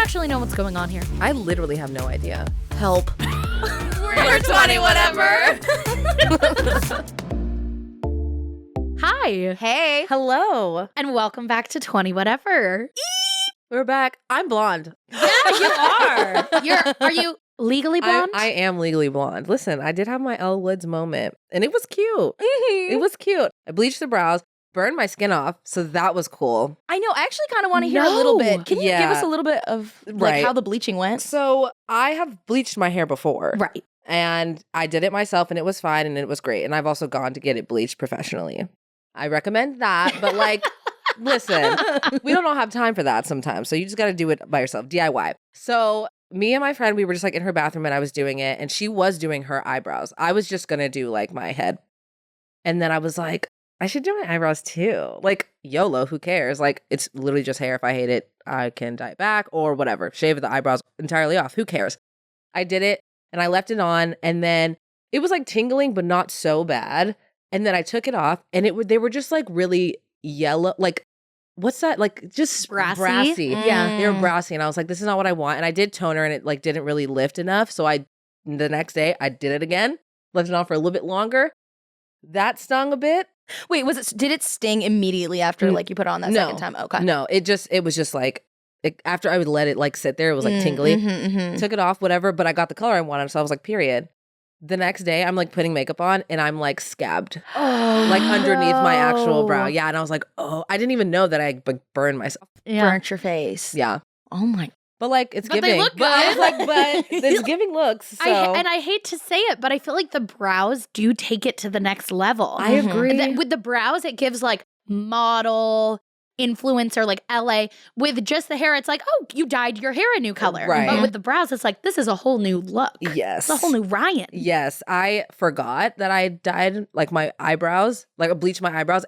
actually know what's going on here. I literally have no idea. Help. We're 20 whatever. Hi. Hey. Hello. And welcome back to 20 whatever. We're back. I'm blonde. Yeah, you are. Are you legally blonde? I am legally blonde. Listen, I did have my Elle Woods moment, and it was cute. It was cute. I bleached the brows, burned my skin off, so that was cool. I know. I actually kind of want to hear a little bit. Can you give us a little bit of Right. how the bleaching went? So I have bleached my hair before. Right. And I did it myself, and it was fine, and it was great. And I've also gone to get it bleached professionally. I recommend that, but like, listen, we don't all have time for that sometimes. So you just got to do it by yourself, DIY. So me and my friend, we were just like in her bathroom and I was doing it and she was doing her eyebrows. I was just going to do like my head. And then I was like, I should do my eyebrows too. Like, YOLO, who cares? Like, it's literally just hair. If I hate it, I can dye it back or whatever. Shave the eyebrows entirely off. Who cares? I did it and I left it on and then it was like tingling, but not so bad. And then I took it off and they were just like really yellow, like, what's that? Like just brassy. Yeah. They were brassy. And I was like, this is not what I want. And I did toner and it like didn't really lift enough. So the next day I did it again, left it on for a little bit longer. That stung a bit. Wait, did it sting immediately after like you put it on that second time? Okay. No, it was just like, after I would let it like sit there, it was like tingly. Took it off, whatever. But I got the color I wanted. So I was like, period. The next day, I'm like putting makeup on and I'm like scabbed, like underneath my actual brow. Yeah. And I was like, oh, I didn't even know that I burned myself. Burnt your face. Yeah. Oh my. But like, it's But giving. they look But I was good. like, but it's giving looks. So And I hate to say it, but I feel like the brows do take it to the next level. I agree. And then with the brows, it gives like model, influencer, like LA. With just the hair, it's like, oh, you dyed your hair a new color. Right. But with the brows, it's like, this is a whole new look. Yes. It's a whole new Riayn. Yes. I forgot that I dyed like my eyebrows, like I bleached my eyebrows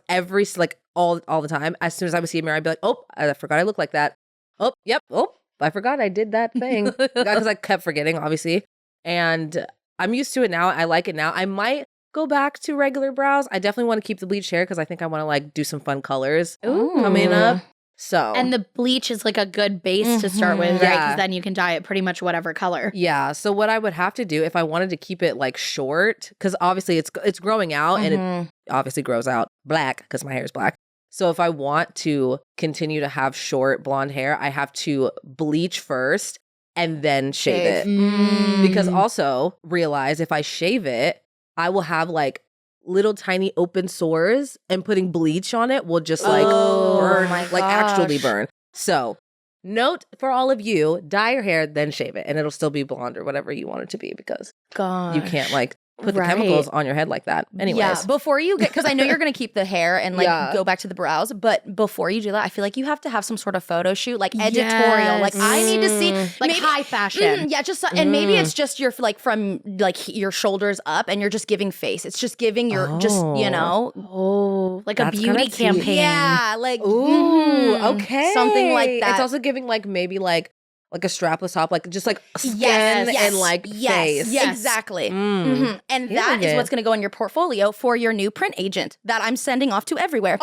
all the time. As soon as I would see a mirror, I'd be like, oh, I forgot I look like that. Oh, yep. Oh, I forgot I did that thing. Because I kept forgetting, obviously. And I'm used to it now. I like it now. I might go back to regular brows. I definitely want to keep the bleached hair because I think I want to like do some fun colors coming up. So And the bleach is like a good base to start with, right? Yeah. Because then you can dye it pretty much whatever color. yeah. So what I would have to do if I wanted to keep it like short, because obviously it's growing out and it obviously grows out black because my hair is black. So if I want to continue to have short blonde hair, I have to bleach first and then shave it. Because also realize if I shave it, I will have like little tiny open sores and putting bleach on it will just like burn, my like actually gosh. burn. So note for all of you, dye your hair, then shave it and it'll still be blonde or whatever you want it to be because God. you can't like put Right. the chemicals on your head like that. Anyways. Yeah, before you get, because I know you're going to keep the hair and like Yeah. go back to the brows, but before you do that, I feel like you have to have some sort of photo shoot, like editorial. Like I need to see, Like maybe- high fashion. yeah, just and maybe it's just your like from like your shoulders up, and you're just giving face. It's just giving your just you know, Oh, like a That's beauty kinda tea. campaign. yeah, like Ooh, okay. something like that. It's also giving like maybe like a strapless top, like just like skin Yes, and like face. Yes, exactly. Mm. And Feeling that is it. what's going to go in your portfolio for your new print agent that I'm sending off to everywhere.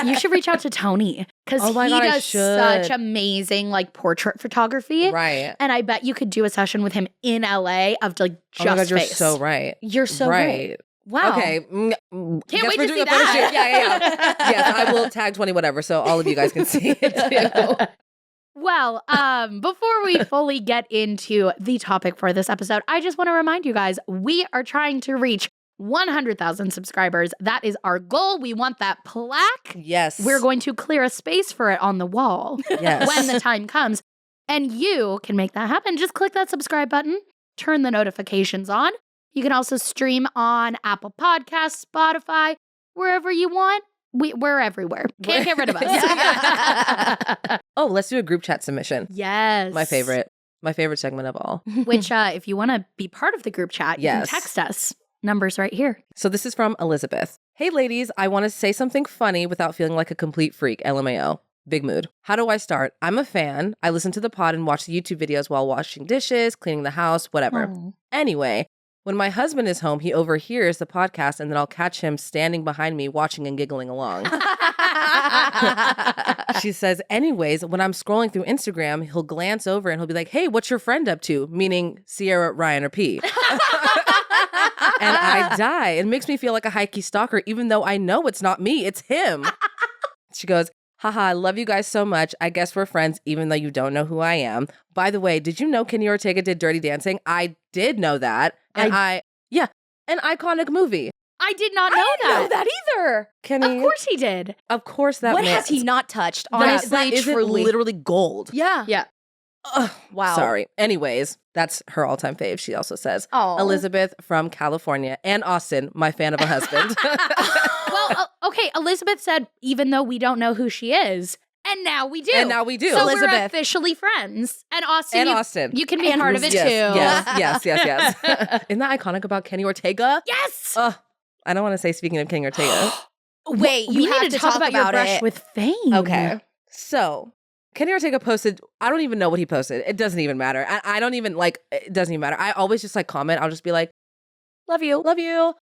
You should reach out to Tony because Oh my he God, I does should. such amazing like portrait photography. Right. And I bet you could do a session with him in LA of like just Oh my God, you're face. so right. You're so right. Wow. Okay. Can't Guess wait we're to doing see a photo that. shoot. Yeah. Yes, I will tag 20 whatever so all of you guys can see it too. Well, before we fully get into the topic for this episode, I just want to remind you guys, we are trying to reach 100,000 subscribers. That is our goal. We want that plaque. Yes. We're going to clear a space for it on the wall Yes. when the time comes. And you can make that happen. Just click that subscribe button, turn the notifications on. You can also stream on Apple Podcasts, Spotify, wherever you want. We're everywhere. Can't get rid of us. Oh, let's do a group chat submission. Yes. My favorite segment of all. Which, if you want to be part of the group chat, you Yes. can text us. Numbers right here. So this is from Elizabeth. Hey ladies, I want to say something funny without feeling like a complete freak. LMAO. Big mood. How do I start? I'm a fan. I listen to the pod and watch the YouTube videos while washing dishes, cleaning the house, whatever. Oh. Anyway, When my husband is home, he overhears the podcast and then I'll catch him standing behind me watching and giggling along. She says, anyways, when I'm scrolling through Instagram, he'll glance over and he'll be like, hey, what's your friend up to? Meaning Sierra, Riayn, or P. And I die. It makes me feel like a high-key stalker, even though I know it's not me, it's him. She goes, haha, I love you guys so much. I guess we're friends, even though you don't know who I am. By the way, did you know Kenny Ortega did Dirty Dancing? I did know that. And an iconic movie. I did not know I didn't know that either. Kenny. Of course he did. Of course that What man. has he not touched? Honestly, that isn't truly. literally gold. Yeah. Yeah. Ugh, Wow. Sorry. Anyways, that's her all-time fave, she also says. Oh. Elizabeth from California and Austin, my fan of a husband. Well, okay, Elizabeth said, even though we don't know who she is, and now we do. And now we do. So we're Elizabeth. officially friends. And Austin, Austin. you can be And part of it yes, too. Yes. Isn't that iconic about Kenny Ortega? Yes! I don't want to say speaking of Kenny Ortega. Wait, we you have need to talk about your brush it. with fame. Okay. So Kenny Ortega posted, I don't even know what he posted. It doesn't even matter. I don't even it doesn't even matter. I always just comment. I'll just be like, Love you. love you.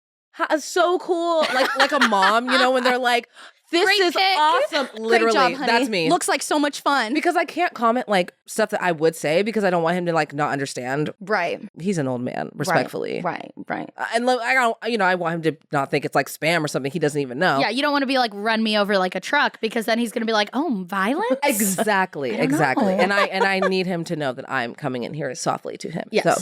So cool. Like a mom, when they're like, this Great is pic. awesome. Literally, Great job, honey. that's me. Looks like so much fun. Because I can't comment stuff that I would say because I don't want him to not understand. Right. He's an old man, respectfully. Right. And I don't, I want him to not think it's spam or something he doesn't even know. Yeah, you don't want to be run me over like a truck because then he's going to be like, oh, violence? Exactly. I don't know. And I need him to know that I'm coming in here softly to him. Yes. So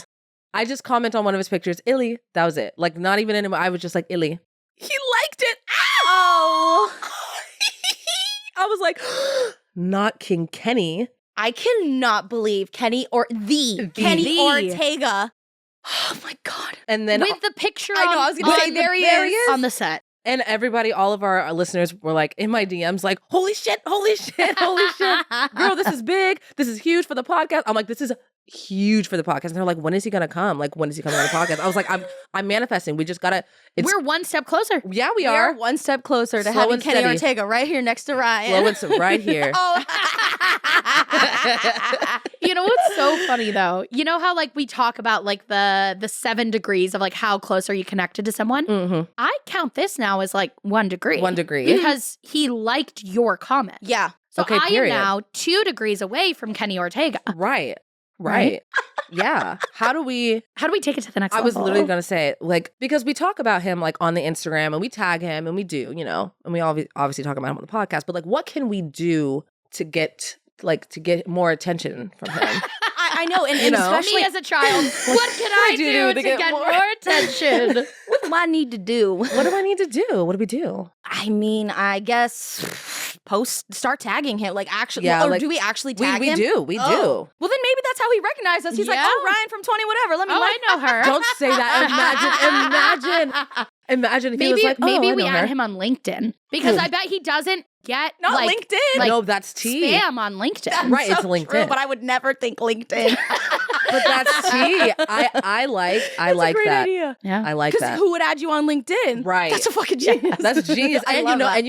I just comment on one of his pictures, Illy. That was it. Not even in. I was just like, Illy. He liked it. Oh. I was like, not King Kenny. I cannot believe Kenny Kenny Ortega. Oh my God. And then With the picture I know, I was gonna say, there he is. on the set. and everybody, all of our listeners were in my DMs holy shit, holy shit, holy shit. Girl, this is big. This is huge for the podcast. I'm like, this is huge for the podcast. And they're like, when is he gonna come? When is he coming on the podcast? I was like, I'm manifesting. We just gotta. We're one step closer. Yeah, we We are. are one step closer to Slow having and Kenny steady. Ortega right here next to Riayn. Slow and so right here. Oh. You know what's so funny though? You know how we talk about the 7 degrees of how close are you connected to someone? Mm-hmm. I count this now as 1 degree. 1 degree. Because he liked your comment. Yeah. So Okay, I period. am now 2 degrees away from Kenny Ortega. Right. Right? Yeah. How do we take it to the next I level? was literally going to say, because we talk about him, on the Instagram and we tag him and we do, and we obviously talk about him on the podcast, but, what can we do to get more attention from him? I know. And, You know? especially Me as a child, what can I do to get more attention? what do I need to do? What do I need to do? What do we do? I mean, I guess start tagging him. Actually, Yeah, or do we actually tag we him? do. We Oh. do. Well, then maybe that's how he recognized us. He's like, Yeah. oh, Riayn from 20 whatever. Let me Oh, I know her. Don't say that. Imagine if he was Maybe I we know add her. him on LinkedIn because I bet he doesn't get Not LinkedIn. No, that's tea. spam on LinkedIn. Right, it's So LinkedIn. true, but I would never think LinkedIn. But that's tea. I like that. idea. Yeah. I like Because that. who would add you on LinkedIn? Right. That's a fucking genius. That's genius. I And love that.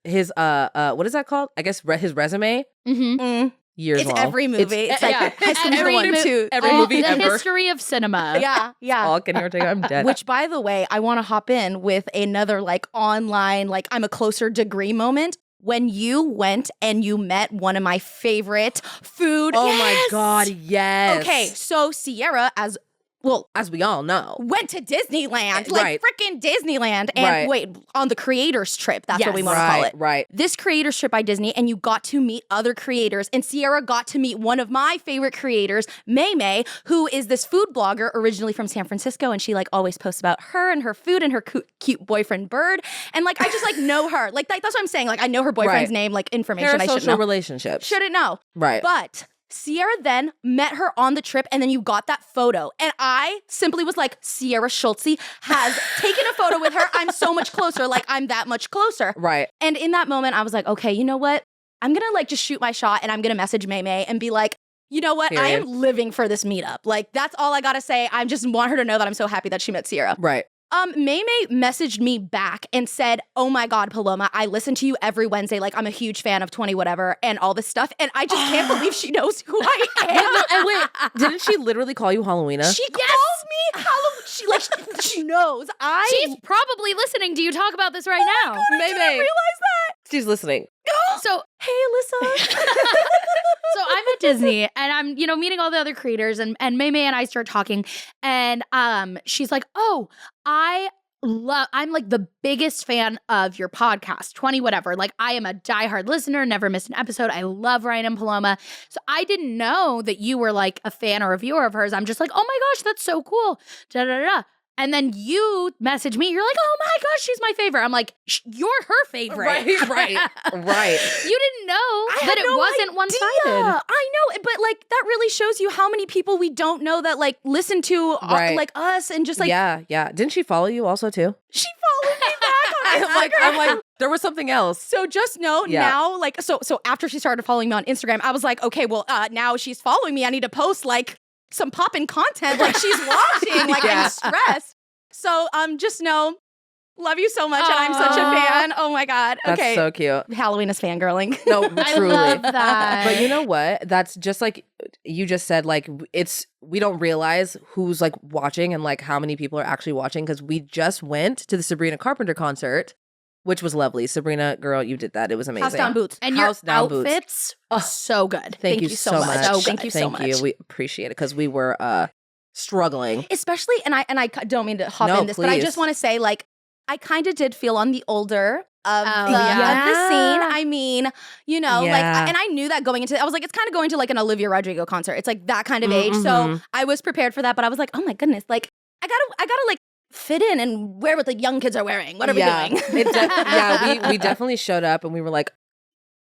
his what is that called? I guess his resume. Mm-hmm. Years It's long. every movie. It's like yeah. High School Every Musical 1 mo- 2. every All movie the ever. history of cinema. Yeah. All Kenny Ortega. I'm dead. Which, by the way, I want to hop in with another online, I'm a closer degree moment. When you went and you met one of my favorite food. Oh Yes! my God, yes. Okay, so Sierra, as we all know. went to Disneyland, Right. freaking Disneyland, and Right. wait, on the creators trip. That's what Yes. we want to call it. Right. This creators trip by Disney, and you got to meet other creators. And Sierra got to meet one of my favorite creators, May, who is this food blogger originally from San Francisco. And she always posts about her and her food and her cute boyfriend Bird. And I just know her. That's what I'm saying. I know her boyfriend's Right. name, information I should Parasocial know. relationships. Shouldn't know. Right. But Sierra then met her on the trip, and then you got that photo. And I simply was like, Sierra Schultzzie has taken a photo with her. I'm so much closer. I'm that much closer. Right. And in that moment, I was like, okay, you know what? I'm going to just shoot my shot, and I'm going to message May and be like, you know what? I am Period. living for this meetup. That's all I got to say. I just want her to know that I'm so happy that she met Sierra. Right. May messaged me back and said, "Oh my God, Paloma, I listen to you every Wednesday. Like, I'm a huge fan of 20 whatever and all this stuff." And I just can't believe she knows who I am. And wait, didn't she literally call you Halloweenna? She calls me Halloween. She knows. She's probably listening to you talk about this right now. I didn't realize that. She's listening. So, Hey, Alyssa. so I'm at Disney and I'm, meeting all the other creators and May and I start talking and she's like, "Oh, I'm like the biggest fan of your podcast, 20 whatever. Like I am a diehard listener, never missed an episode. I love Riayn Paloma." So I didn't know that you were like a fan or a viewer of hers. I'm just like, "Oh my gosh, that's so cool." Da da da. And then you message me. You're like, "Oh my gosh, she's my favorite." I'm like, "You're her favorite." Right. You didn't know that it wasn't one-sided. I know, but like that really shows you how many people we don't know that like listen to like us and just like yeah. Didn't she follow you also too? She followed me back on Instagram. I'm like, there was something else. So just know now, like, so after she started following me on Instagram, I was like, okay, well, now she's following me. I need to post like some poppin' content, like she's watching, like I'm stressed. So just know, love you so much, and I'm such a fan. Oh my God. That's okay, so cute. Halloween is fangirling. No, I truly. love that. But you know what? That's just like you just said, like we don't realize who's like watching and like how many people are actually watching because we just went to the Sabrina Carpenter concert, which was lovely. Sabrina, girl, you did that. It was amazing. House down boots. And House your down boots. outfits, so good. Thank you so much. Thank you so much. We appreciate it because we were struggling. Especially, and I don't mean to hop in this, but I just want to say, like, I kind of did feel on the older of the scene. I mean, like, and I knew that going into, I was like, it's kind of going to like an Olivia Rodrigo concert. It's like that kind of age. So I was prepared for that, but I was like, oh my goodness, like, I gotta like fit in and wear what the young kids are wearing. What are we doing? We definitely showed up and we were like,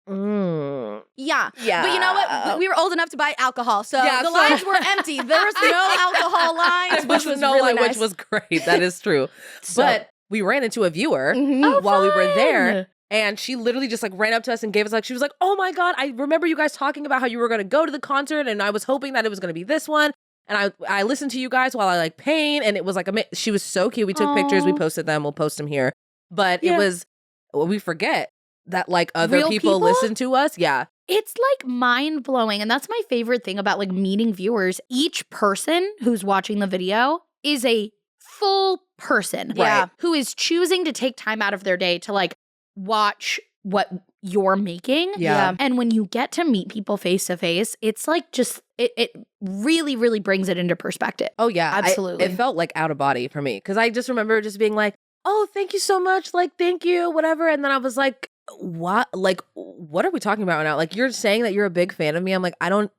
Yeah. But you know what? We were old enough to buy alcohol, so the lines were empty. There was no alcohol lines, which was really nice. Which was great. That is true. So, but we ran into a viewer while we were there. And she literally just like ran up to us and gave us like, she was like, "Oh my God, I remember you guys talking about how you were going to go to the concert and I was hoping that it was going to be this one. And I listened to you guys while I like paint." And it was like, she was so cute. We took pictures, we posted them, we'll post them here. But it was, we forget that like other Real people listen to us. Yeah. It's like mind blowing. And that's my favorite thing about like meeting viewers. Each person who's watching the video is a full person who is choosing to take time out of their day to like watch what you're making. Yeah. And when you get to meet people face to face, it's like just, it really, really brings it into perspective. Oh yeah. Absolutely. It felt like out of body for me. Cause I just remember just being like, "Oh, thank you so much. Like, thank you, whatever." And then I was like, what? Like, what are we talking about right now? Like, you're saying that you're a big fan of me. I'm like, I don't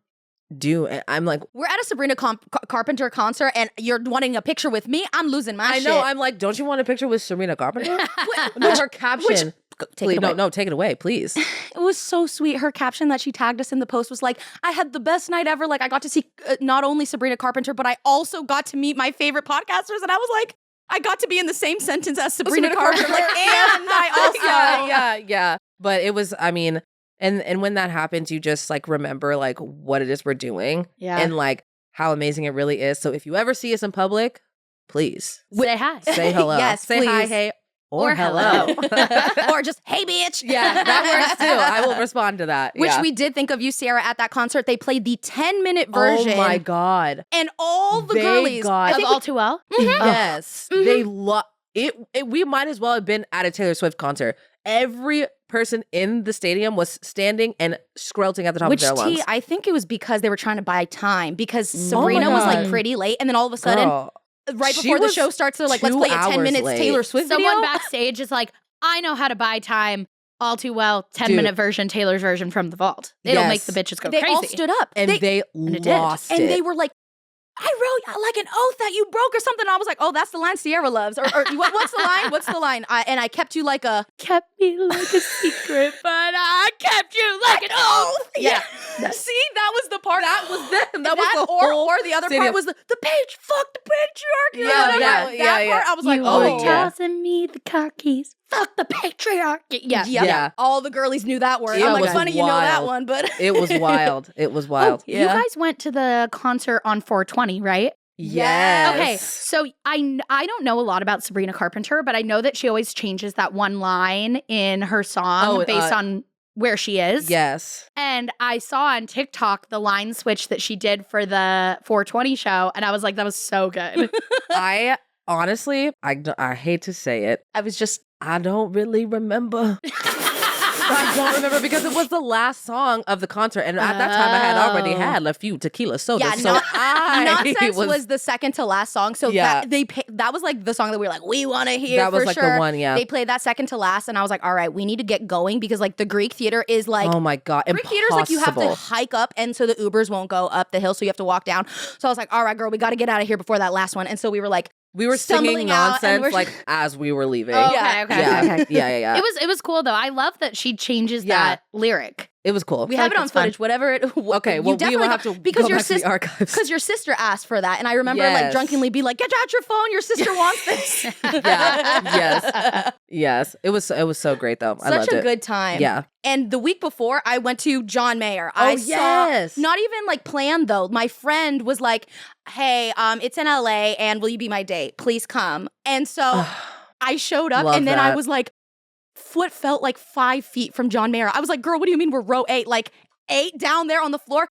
do it. I'm like, we're at a Sabrina Carpenter concert and you're wanting a picture with me? I'm losing my shit. I know. I'm like, don't you want a picture with Sabrina Carpenter? No, her caption. Please, no, take it away, please. It was so sweet. Her caption that she tagged us in the post was like, "I had the best night ever. Like, I got to see not only Sabrina Carpenter, but I also got to meet my favorite podcasters." And I was like, I got to be in the same sentence as Sabrina Carpenter. Like, and I also. Yeah. But it was, I mean, and when that happens, you just like remember like what it is we're doing. Yeah. And like how amazing it really is. So if you ever see us in public, please say hi. Say hello. Yes, say please. hi, hey, or hello. Or just, "Hey, bitch." Yeah, that works too. I will respond to that. Which we did think of you, Sierra, at that concert. They played the 10-minute version. Oh my God. And all the girlies. Of All Too Well? Yes. They love it. We might as well have been at a Taylor Swift concert. Every person in the stadium was standing and skrelting at the top of their lungs. I think it was because they were trying to buy time because Sabrina was like pretty late. And then all of a sudden, right before the show starts, they're like, "Let's play a 10 minutes late. Taylor Swift video." Someone backstage is like, "I know how to buy time. All Too Well, 10-minute version, Taylor's version from the vault. It'll make the bitches go crazy." They all stood up. And they lost it. And they were like, "I wrote like an oath that you broke or something." And I was like, "Oh, that's the line Sierra loves." Or what's the line? What's the line? And I kept you like a... Kept me like a secret, but I kept you like an oath. Yeah. See, that was the part. That was them. That was the or whole the other stadium. part was the page. Fuck the patriarchy. Yeah. Part, I was like, You oh, were tossing me the car keys. Fuck the patriarchy. Yeah. All the girlies knew that word. It I'm like, was funny you know that wild. one, but It was wild. It was wild. You guys went to the concert on 420, right? Yes. Okay, so I don't know a lot about Sabrina Carpenter, but I know that she always changes that one line in her song based on where she is. Yes. And I saw on TikTok the line switch that she did for the 420 show, and I was like, that was so good. I honestly, I hate to say it. I don't really remember. I don't remember because it was the last song of the concert, and at that time I had already had a few tequila sodas. Yeah, so Nonsense was the second to last song. So that was like the song that we were like, we want to hear. That was for like sure. the one, yeah. They played that second to last, and I was like, all right, we need to get going because like the Greek theater is like, oh my God, Greek theater is like you have to hike up, and so the Ubers won't go up the hill, so you have to walk down. So I was like, all right, girl, we got to get out of here before that last one. And so we were like, we were singing nonsense like as we were leaving. Okay. Yeah. It was cool though. I love that she changes that lyric. It was cool. We have it on footage, whatever it. Okay, well, we will have to because go your back to the archives. Because your sister asked for that, and I remember like drunkenly be like, "Get out your phone! Your sister wants this." Yes. It was so great though. I loved Such a it. good time. Yeah. And the week before, I went to John Mayer. Yes. Not even like planned though. My friend was like, "Hey, it's in LA, and will you be my date? Please come." And so I showed up, and then I was like, foot felt like 5 feet from John Mayer. I was like, girl, what do you mean we're row 8? Like 8 down there on the floor?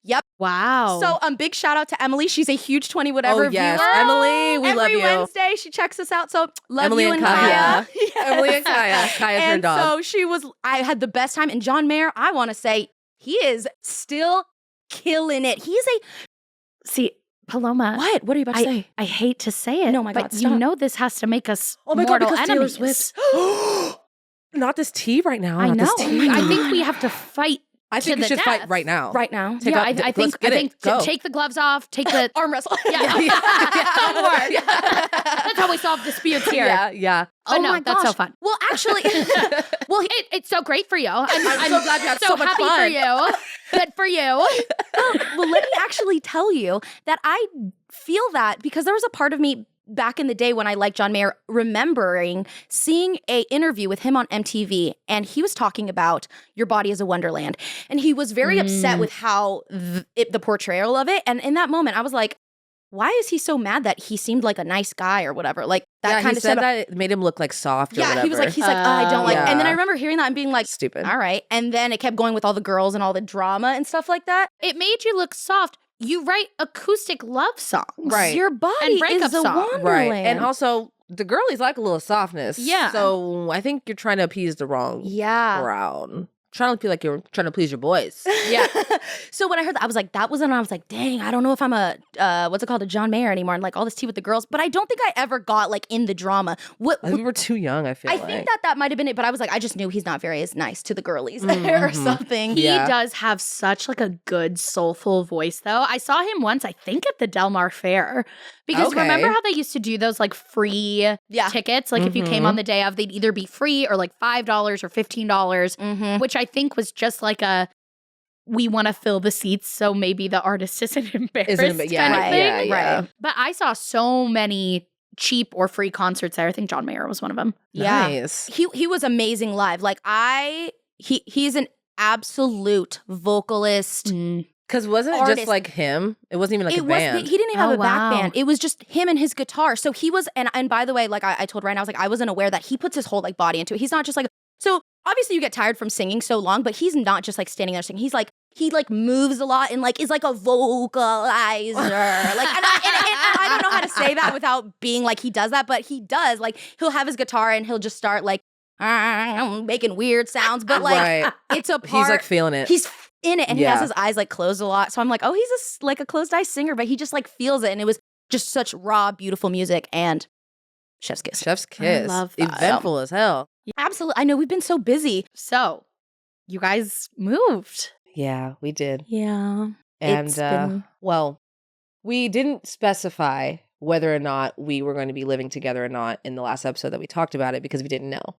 Yep. Wow. So big shout out to Emily. She's a huge 20 whatever viewer. Emily, we love you. Every Wednesday she checks us out. So love Emily you and Kaya. Yes. Emily and Kaya. Kaya's her and dog. so I had the best time. And John Mayer, I want to say, he is still killing it. See, Paloma. What? What are you about to say? I hate to say it. No, my God, but stop. you know this has to make us my mortal God, because enemies. Taylor Swift. Not this tea right now. I Not know. This tea. I think we have to fight. I think we should fight right now. Right now. Yeah, I think go. take the gloves off, take the Arm wrestle. Yeah. Don't worry. That's how we solve disputes here. Yeah. But Oh no, my that's so gosh. fun. Well, actually, It's so great for you. I'm so glad you had so much happy fun. for you. Good for you. well, let me actually tell you that I feel that because there was a part of me back in the day when I liked John Mayer, remembering seeing a interview with him on MTV, and he was talking about Your Body is a Wonderland, and he was very upset with how the portrayal of it. And in that moment, I was like, why is he so mad that he seemed like a nice guy or whatever? Like that kind of said that it made him look like soft or whatever. he was like, I don't like. Yeah. And then I remember hearing that and being like, stupid. All right. And then it kept going with all the girls and all the drama and stuff like that. It made you look soft. You write acoustic love songs. Right. Your body And breakup is a songs. wonderland. Right. And also, the girlies like a little softness. Yeah. So I think you're trying to appease the wrong crowd. Trying to feel like you're trying to please your boys. Yeah. So when I heard that, I was like, that was when I was like, dang, I don't know if I'm a John Mayer anymore, and like all this tea with the girls. But I don't think I ever got like in the drama. We were too young, I feel like. I think that might have been it, but I was like, I just knew he's not very as nice to the girlies or something. He does have such like a good soulful voice though. I saw him once, I think at the Del Mar Fair. Because remember how they used to do those like free tickets? Like if you came on the day of, they'd either be free or like $5 or $15, which I think was just like we want to fill the seats so maybe the artist isn't embarrassed kind of thing. Yeah. But I saw so many cheap or free concerts there. I think John Mayer was one of them. Yeah. Nice. He was amazing live. Like he's an absolute vocalist. Because wasn't it just like him? It wasn't even like a band. He didn't even have a back wow. band. It was just him and his guitar. So he was, and by the way, like I told Riayn, I was like, I wasn't aware that he puts his whole like body into it. He's not just like, so obviously you get tired from singing so long, but he's not just like standing there singing. He's like, he like moves a lot and like is like a vocalizer. Like, and I don't know how to say that without being like he does that, but he does. Like he'll have his guitar and he'll just start like making weird sounds, but like it's a part. He's like feeling it. He's in it, and he has his eyes like closed a lot. So I'm like, oh, he's like a closed eye singer, but he just like feels it, and it was just such raw, beautiful music and chef's kiss. Chef's kiss. I love that. Eventful as hell. Absolutely, I know we've been so busy. So you guys moved. Yeah, we did. Yeah, And well, we didn't specify whether or not we were going to be living together or not in the last episode that we talked about it because we didn't know.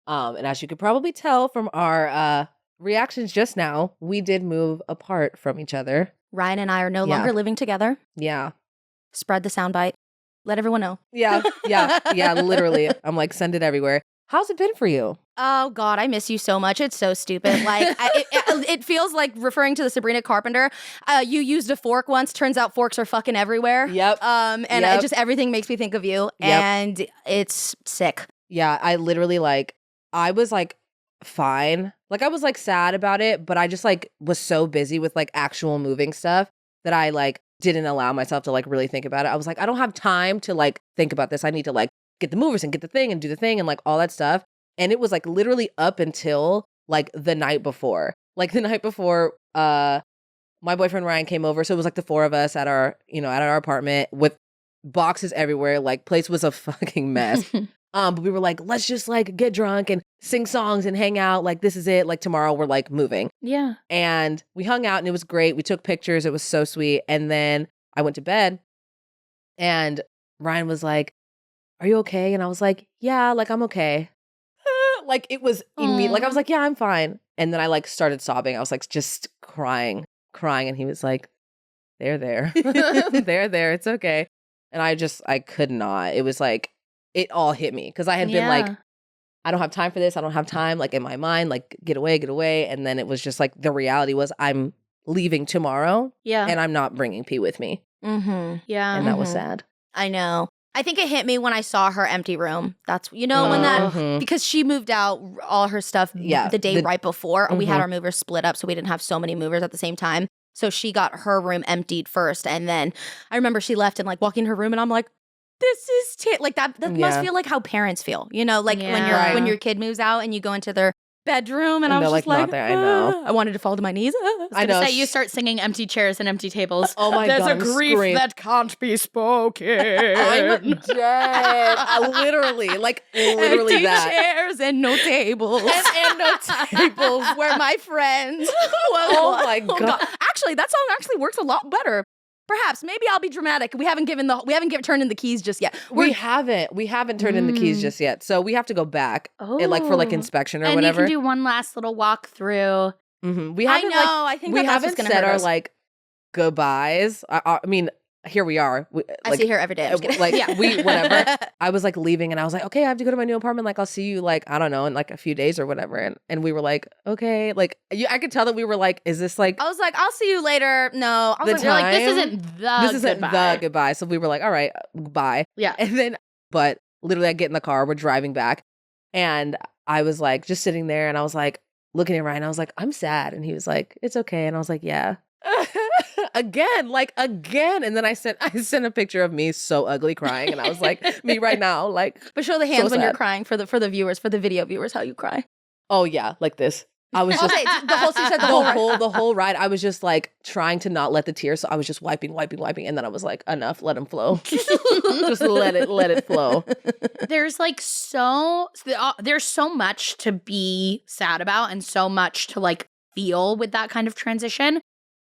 And as you could probably tell from our reactions just now, we did move apart from each other. Riayn and I are no longer living together. Yeah. Spread the soundbite. Let everyone know. Yeah, literally. I'm like, send it everywhere. How's it been for you? Oh God, I miss you so much. It's so stupid. Like it feels like referring to the Sabrina Carpenter. You used a fork once. Turns out forks are fucking everywhere. Yep. And Yep. just everything makes me think of you, Yep. and it's sick. Yeah, I literally like, I was like fine. Like I was like sad about it, but I just like was so busy with like actual moving stuff that I like didn't allow myself to like really think about it. I was like, I don't have time to like think about this. I need to like get the movers and get the thing and do the thing and like all that stuff. And it was like literally up until like the night before. Like the night before, my boyfriend Riayn came over. So it was like the four of us at our, at our apartment with boxes everywhere. Like place was a fucking mess. But we were like, let's just like get drunk and sing songs and hang out. Like this is it. Like tomorrow we're like moving. Yeah. And we hung out and it was great. We took pictures. It was so sweet. And then I went to bed and Riayn was like, are you okay? And I was like, yeah, like I'm okay. Like it was immediate. Like I was like, yeah, I'm fine. And then I like started sobbing. I was like just crying. And he was like, they're there. They're there. It's okay. And I could not. It was like, it all hit me because I had been like, I don't have time for this. I don't have time. Like in my mind, like get away. And then it was just like, the reality was I'm leaving tomorrow. Yeah. And I'm not bringing P with me. Mm-hmm. Yeah. And that was sad. I know. I think it hit me when I saw her empty room. That's, when that, because she moved out all her stuff the day right before. We had our movers split up, so we didn't have so many movers at the same time. So she got her room emptied first. And then I remember she left and like walking in her room and I'm like, this is like that must feel like how parents feel, like when your kid moves out and you go into their bedroom and I was just like, not there. I know. I wanted to fall to my knees. I know. Say you start singing empty chairs and empty tables. Oh my God. There's a grief that can't be spoken. I'm dead. Literally empty that. chairs and no tables. and no tables. Where my friends. Oh my God. Actually, that song actually works a lot better. Perhaps, maybe I'll be dramatic. We haven't turned in the keys just yet. We haven't turned in the keys just yet. So we have to go back and like for like inspection or whatever. And you can do one last little walk through. Mm-hmm. We haven't, I think we that's haven't gonna said hurt our us. like goodbyes. I mean, here we are. I see her every day. I'm just kidding. Like we whatever. I was like leaving and I was like, okay, I have to go to my new apartment. Like I'll see you like, I don't know, in like a few days or whatever. And we were like, okay. Like I could tell that we were like, is this like I was like, I'll see you later. No. I was you're like, this isn't the goodbye. So we were like, all right, bye. Yeah. And then but literally I get in the car, we're driving back. And I was like just sitting there and I was like looking at Riayn. I was like, I'm sad. And he was like, it's okay. And I was like, yeah. again. And then I sent a picture of me so ugly crying. And I was like, me right now, like. But show the hands so when sad. you're crying for the viewers, for the video viewers, how you cry. Oh yeah, like this. I was just the whole ride. I was just like trying to not let the tears. So I was just wiping, and then I was like, enough, let them flow. Just let it flow. There's like there's so much to be sad about and so much to like feel with that kind of transition.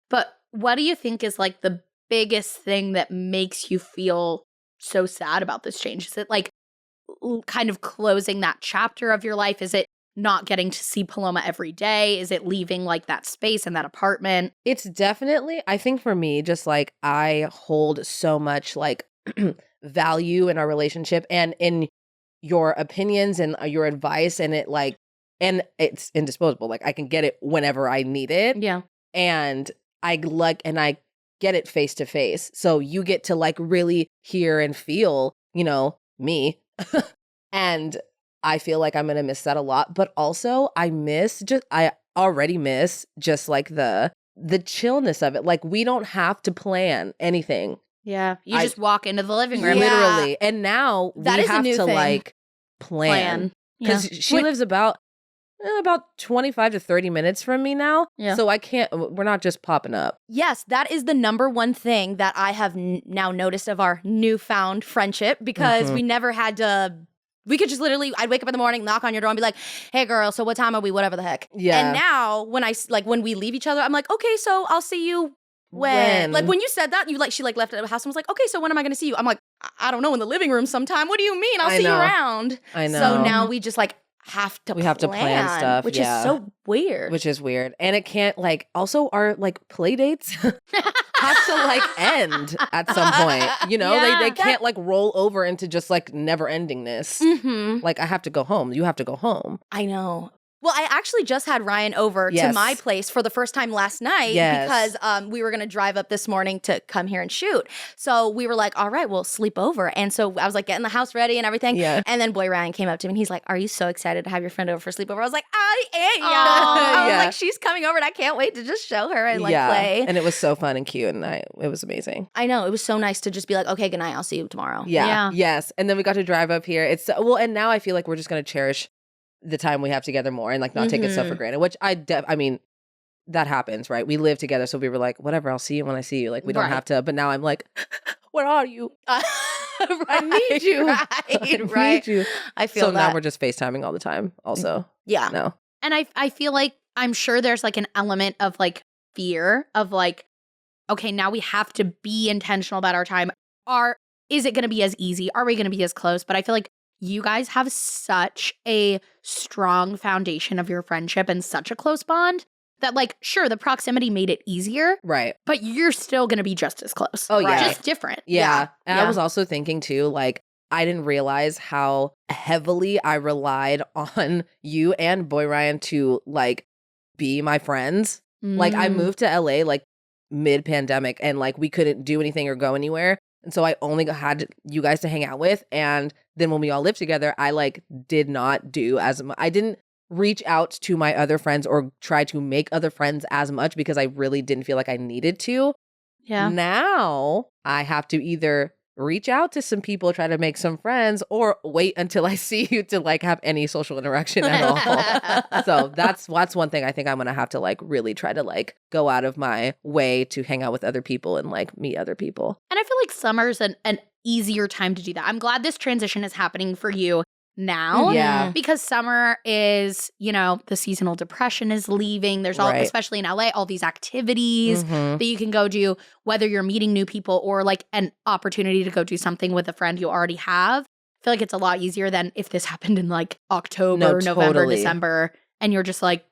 But what do you think is like the biggest thing that makes you feel so sad about this change? Is it like kind of closing that chapter of your life? Is it not getting to see Paloma every day? Is it leaving like that space in that apartment? It's definitely, I think for me, just like I hold so much like value in our relationship and in your opinions and your advice, and it's indisposable. Like I can get it whenever I need it. Yeah. And I get it face to face. So you get to like really hear and feel, me. And I feel like I'm going to miss that a lot, but also I already miss just like the chillness of it. Like we don't have to plan anything. Yeah. You just walk into the living room. Literally. And now that we is have a new to thing. like plan. Because she lives about 25 to 30 minutes from me now. Yeah. So we're not just popping up. Yes, that is the number one thing that I have now noticed of our newfound friendship, because we never had to. We could just literally, I'd wake up in the morning, knock on your door and be like, hey girl, so what time are we? Whatever the heck. Yeah. And now when we leave each other, I'm like, okay, so I'll see you when? Like when you said that, she left at the house and was like, okay, so when am I going to see you? I'm like, I don't know, in the living room sometime. What do you mean? I'll see you around. I know. So now we just like have to We have to plan stuff, which yeah. is so weird. Which is weird. And it can't like also our like play dates have to like end at some point. You know, Yeah. they can't like roll over into just like never endingness. Mm-hmm. Like I have to go home. You have to go home. I know. Well, I actually just had Riayn over to Yes. my place for the first time last night Yes. because we were going to drive up this morning to come here and shoot. So we were like, all right, we'll sleep over. And so I was like getting the house ready and everything. Yeah. And then boy Riayn came up to me and he's like, are you so excited to have your friend over for sleepover? I was like, I am. Aw. I was Yeah. like, she's coming over and I can't wait to just show her and like yeah. play. And it was so fun and cute and it was amazing. I know. It was so nice to just be like, okay, good night. I'll see you tomorrow. Yeah. Yeah. Yes. And then we got to drive up here. It's well, and now I feel like we're just gonna cherish the time we have together more and like not take it stuff for granted. Which I mean, that happens, right? We live together, so we were like, whatever. I'll see you when I see you. Like we don't Right. have to. But now I'm like, where are you? I need you. I Right. need you. I feel So that. now we're just FaceTiming all the time. Also, yeah. no. And I feel like I'm sure there's like an element of like fear of like, okay, now we have to be intentional about our time. Is it going to be as easy? Are we going to be as close? But I feel like you guys have such a strong foundation of your friendship and such a close bond that like, sure, the proximity made it easier, Right. but you're still going to be just as close. Oh, yeah. Just different. Yeah. And Yeah. I was also thinking too, like, I didn't realize how heavily I relied on you and Boy Riayn to like be my friends. Like I Mm. moved to LA like mid-pandemic and like we couldn't do anything or go anywhere. And so I only had you guys to hang out with. And then when we all lived together, I like did not do as much. I didn't reach out to my other friends or try to make other friends as much because I really didn't feel like I needed to. Yeah. Now I have to either reach out to some people, try to make some friends, or wait until I see you to like have any social interaction at all. So that's one thing I think I'm gonna have to like really try to like go out of my way to hang out with other people and like meet other people. And I feel like summer's an easier time to do that. I'm glad this transition is happening for you now. Yeah. Because summer is, you know, the seasonal depression is leaving. There's all, Right. especially in LA, all these activities Mhm. that you can go do, whether you're meeting new people or like an opportunity to go do something with a friend you already have. I feel like it's a lot easier than if this happened in like October, No, November, totally. December, and you're just like,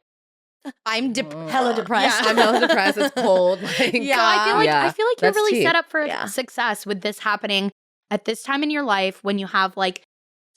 I'm hella depressed. I'm hella depressed. It's cold. Like, Yeah. So I feel like Yeah, I feel like you're that's really tea. set up for Yeah. success with this happening at this time in your life when you have like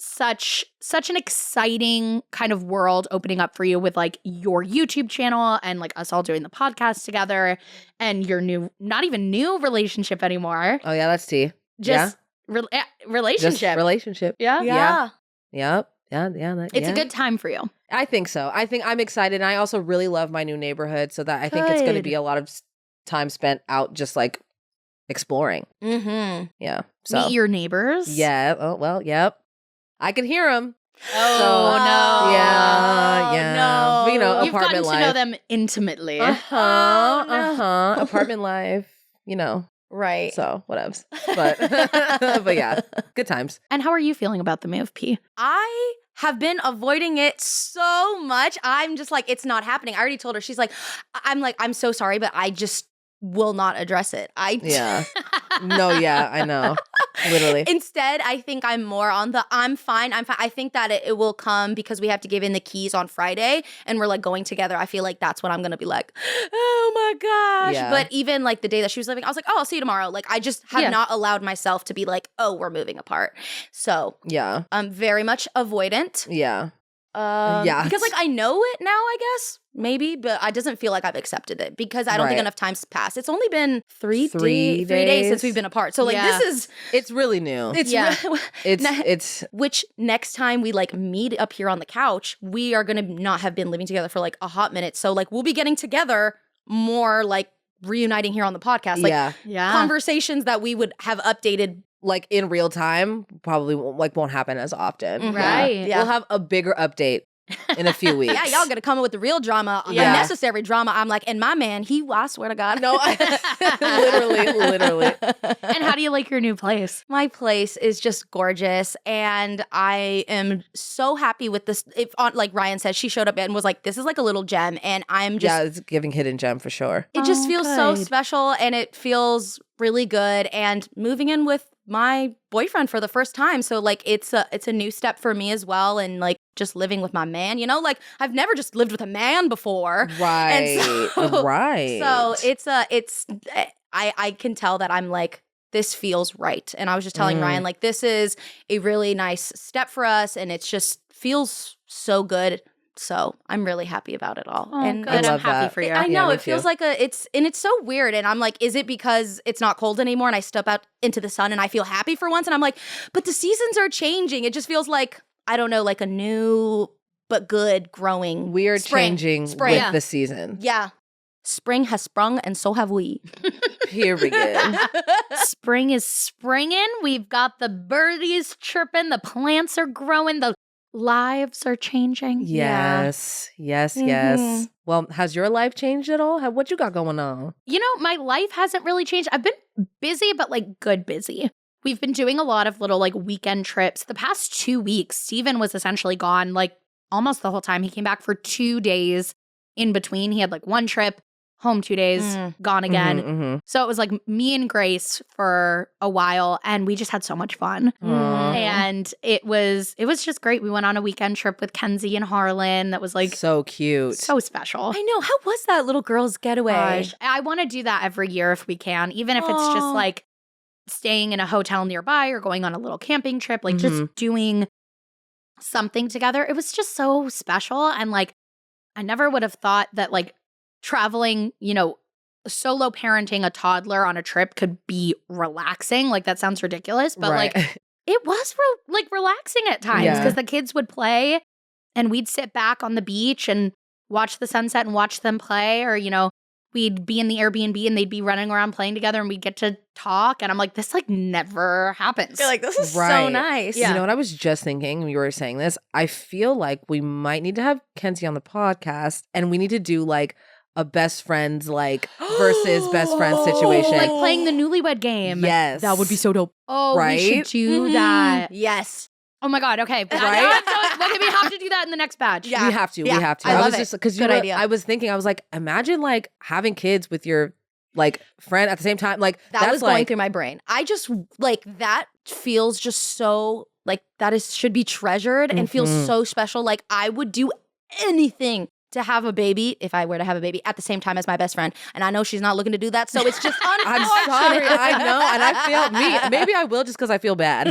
such an exciting kind of world opening up for you with like your YouTube channel and like us all doing the podcast together and your new not even new relationship anymore. Oh yeah, that's tea. Just Just relationship. relationship. yeah. Yeah. Yep. Yeah. It's yeah. a good time for you. I think so. I think I'm excited. And I also really love my new neighborhood. So that I think it's going to Good. be a lot of time spent out just like exploring. Mm-hmm. Yeah. So, Meet your neighbors. yeah. Oh, well, yep. I can hear them. Oh, no. Yeah. Yeah. No. But, you know, You've gotten apartment to life. know them intimately. Uh-huh. Oh, no. Uh-huh. Apartment life, you know. Right. So, whatevs. But, but yeah, good times. And how are you feeling about the move, P? I have been avoiding it so much. I'm just like, it's not happening. I already told her. She's like, I'm so sorry, but I just will not address it. Yeah. No, yeah, I know. Literally. Instead, I think I'm more on the I'm fine. I think that it will come because we have to give in the keys on Friday and we're like going together. I feel like that's when I'm going to be like, oh my gosh. Yeah. But even like the day that she was leaving, I was like, oh, I'll see you tomorrow. Like I just have Yeah. not allowed myself to be like, oh, we're moving apart. So Yeah. I'm very much avoidant. Yeah. Yeah. Because like I know it now, I guess. Maybe, but it doesn't feel like I've accepted it because I don't think Right. enough time's passed. It's only been 3 3 days since days. we've been apart. So like Yeah. this is It's really new. it's Yeah. It's which next time we like meet up here on the couch, we are gonna not have been living together for like a hot minute. So like we'll be getting together more like reuniting here on the podcast. Like yeah. Yeah. conversations that we would have updated. Like in real time, probably won't happen as often. Mhm. Yeah. Right. Yeah. We'll have a bigger update in a few weeks. Yeah, y'all gotta come up with the real drama, Yeah. unnecessary drama. I'm like, and my man, I swear to God. No, literally. And how do you like your new place? My place is just gorgeous, and I am so happy with this. Like Riayn said, she showed up and was like, "This is like a little gem," and I'm just, Yeah, it's giving hidden gem for sure. it just Oh, feels so good. special, and it feels really good. And moving in with my boyfriend for the first time, so like it's a new step for me as well, and like just living with my man, you know? Like, I've never just lived with a man before. Right. Right. So I can tell that I'm like, this feels right. And I was just telling Riayn, like, this is a really nice step for us, and it just feels so good. So I'm really happy about it all. Oh, and good. it's- I'm happy for you. I know, me it feels too. like it's so weird. And I'm like, is it because it's not cold anymore and I step out into the sun and I feel happy for once? And I'm like, but the seasons are changing. It just feels like, I don't know, like a new but good growing We are spring. changing Spring. with the season. Yeah. Spring has sprung and so have we. Period. Spring is springing. We've got the birdies chirping. The plants are growing. The lives are changing. Yes. Yes. Mhm. Yes. Well, has your life changed at all? What you got going on? You know, my life hasn't really changed. I've been busy, but like good busy. We've been doing a lot of little like weekend trips. The past 2 weeks, Steven was essentially gone like almost the whole time. He came back for 2 days in between. He had like one trip, home 2 days, gone again. Mhm, So it was like me and Grace for a while, and we just had so much fun. mhm. Aw. And it was just great. We went on a weekend trip with Kenzie and Harlan. That was like So cute. so special. I know. How was that little girl's getaway? Gosh, I want to do that every year if we can, even if it's just Aw. like staying in a hotel nearby or going on a little camping trip, like just doing something together. It was just so special. And like, I never would have thought that like traveling, you know, solo parenting a toddler on a trip could be relaxing. Like, that sounds ridiculous, but Right. like, it was relaxing at times Yeah. because the kids would play and we'd sit back on the beach and watch the sunset and watch them play, or, you know, we'd be in the Airbnb and they'd be running around playing together and we'd get to talk. And I'm like, this like never happens. I feel like this is so Right. nice. You know what I was just thinking when you were saying this? I feel like we might need to have Kenzie on the podcast, and we need to do like a best friends like versus best friends situation. Like playing the newlywed game. Yes. That would be so dope. Oh, we should Right? do that. Yes. Oh my God. Okay. Right? Okay, we have to do that in the next batch. Yeah. We have to. Yeah. We have to. I love was it. just because Good idea. I was thinking, I was like, imagine like having kids with your like friend at the same time. Like That that's was going like, through my brain. I just like that feels just so like that is should be treasured and feels Mhm. so special. Like I would do anything to have a baby if I were to have a baby at the same time as my best friend. And I know she's not looking to do that. So it's just I'm unfortunate. sorry. I know. And I feel maybe I will just because I feel bad.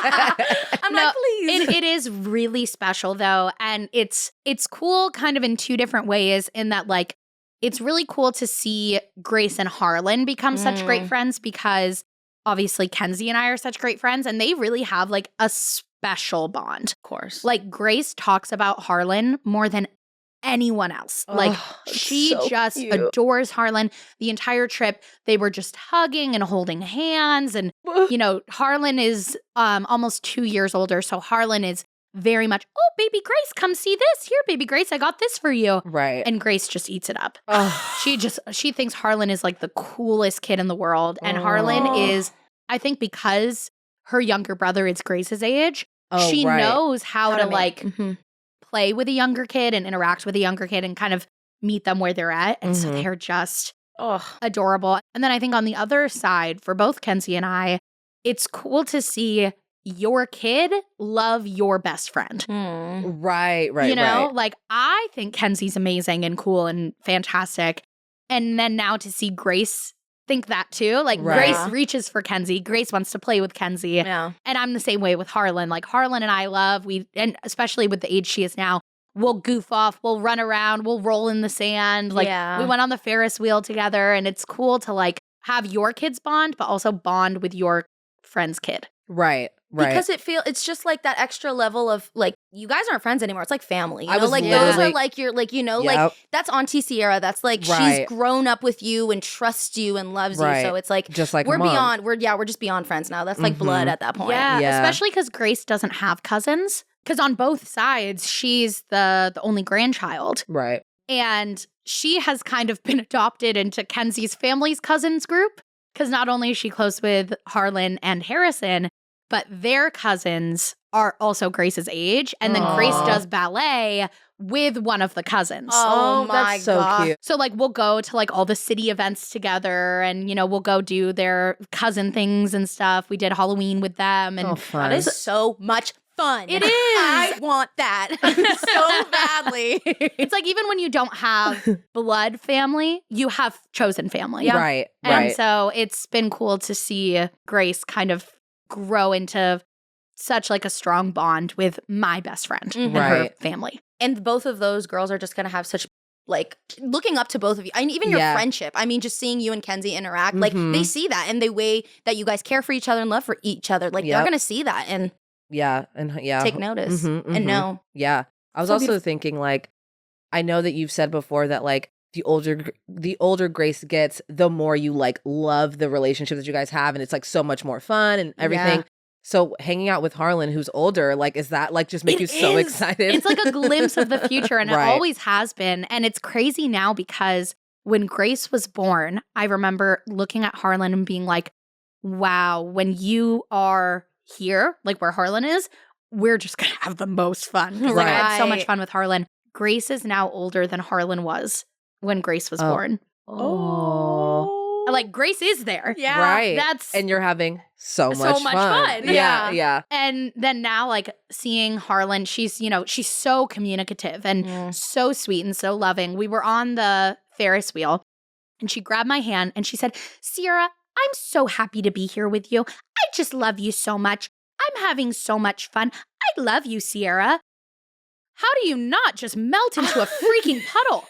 I'm No, like, please. It is really special though. And it's cool kind of in two different ways, in that like it's really cool to see Grace and Harlan become such great friends, because obviously Kenzie and I are such great friends and they really have like a special bond. Of course. Like Grace talks about Harlan more than anyone else. Like she so just cute. adores Harlan. The entire trip they were just hugging and holding hands, and you know, Harlan is almost 2 years older, so Harlan is very much, oh baby Grace, come see this. Here baby Grace, I got this for you. Right. And Grace just eats it up. Oh. She thinks Harlan is like the coolest kid in the world, and Harlan Oh. is, I think because her younger brother is Grace's age, Oh, she right. knows how to like Mhm. play with a younger kid and interact with a younger kid and kind of meet them where they're at. And so Mhm. they're just Oh. adorable. And then I think on the other side, for both Kenzie and I, it's cool to see your kid love your best friend. Right. Right. You know, right. like I think Kenzie's amazing and cool and fantastic. And then now to see Grace think that too. Like Right. Grace reaches for Kenzie. Grace wants to play with Kenzie. Yeah. And I'm the same way with Harlan. Like Harlan and I and especially with the age she is now, we'll goof off, we'll run around, we'll roll in the sand. Like Yeah. we went on the Ferris wheel together, and it's cool to like have your kids bond, but also bond with your friend's kid. Right. Right. Because it's just like that extra level of like you guys aren't friends anymore. It's like family. You I know? was Like those are literally- like your like you know Yep. like that's Auntie Sierra. That's like she's Right. grown up with you and trusts you and loves Right. you. So it's like just like we're a mom. beyond. We're just beyond friends now. That's like blood Mhm. at that point. Yeah, Yeah. especially because Grace doesn't have cousins. Because on both sides, she's the only grandchild. Right. And she has kind of been adopted into Kenzie's family's cousins group. Because not only is she close with Harlan and Harrison, but their cousins are also Grace's age. And then Grace Aw. does ballet with one of the cousins. Oh my that's so God. cute. So like we'll go to like all the city events together, and you know, we'll go do their cousin things and stuff. We did Halloween with them, and Oh, fun. That is so much fun. It is. I want that so badly. It's like even when you don't have blood family, you have chosen family. Yeah. Right. And Right. so it's been cool to see Grace kind of grow into such like a strong bond with my best friend and her Right. family. And both of those girls are just going to have such, like, looking up to both of you. I mean, even your Yeah. friendship. I mean, just seeing you and Kenzie interact, like, Mhm. they see that and the way that you guys care for each other and love for each other. Like, they're Yep. going to see that and Yeah. And yeah. take notice Mhm, and mhm. know. Yeah. I was So also beautiful. thinking, like, I know that you've said before that, like, the older Grace gets, the more you like love the relationship that you guys have, and it's like so much more fun and everything. Yeah. So hanging out with Harlan, who's older, like, is that like just make It you so is. excited? It's like a glimpse of the future, and Right. it always has been. And it's crazy now because when Grace was born, I remember looking at Harlan and being like, wow, when you are here, like where Harlan is, we're just going to have the most fun. 'Cause, like, I had so much Right. fun with Harlan. Grace is now older than Harlan was when Grace was Oh. born. Oh. Like, Grace is there. Yeah. Right. That's And you're having so So much much fun. fun. Yeah. Yeah. Yeah. And then now, like, seeing Harlan, she's so communicative and Mm. so sweet and so loving. We were on the Ferris wheel and she grabbed my hand and she said, Sierra, I'm so happy to be here with you. I just love you so much. I'm having so much fun. I love you, Sierra. How do you not just melt into a freaking puddle?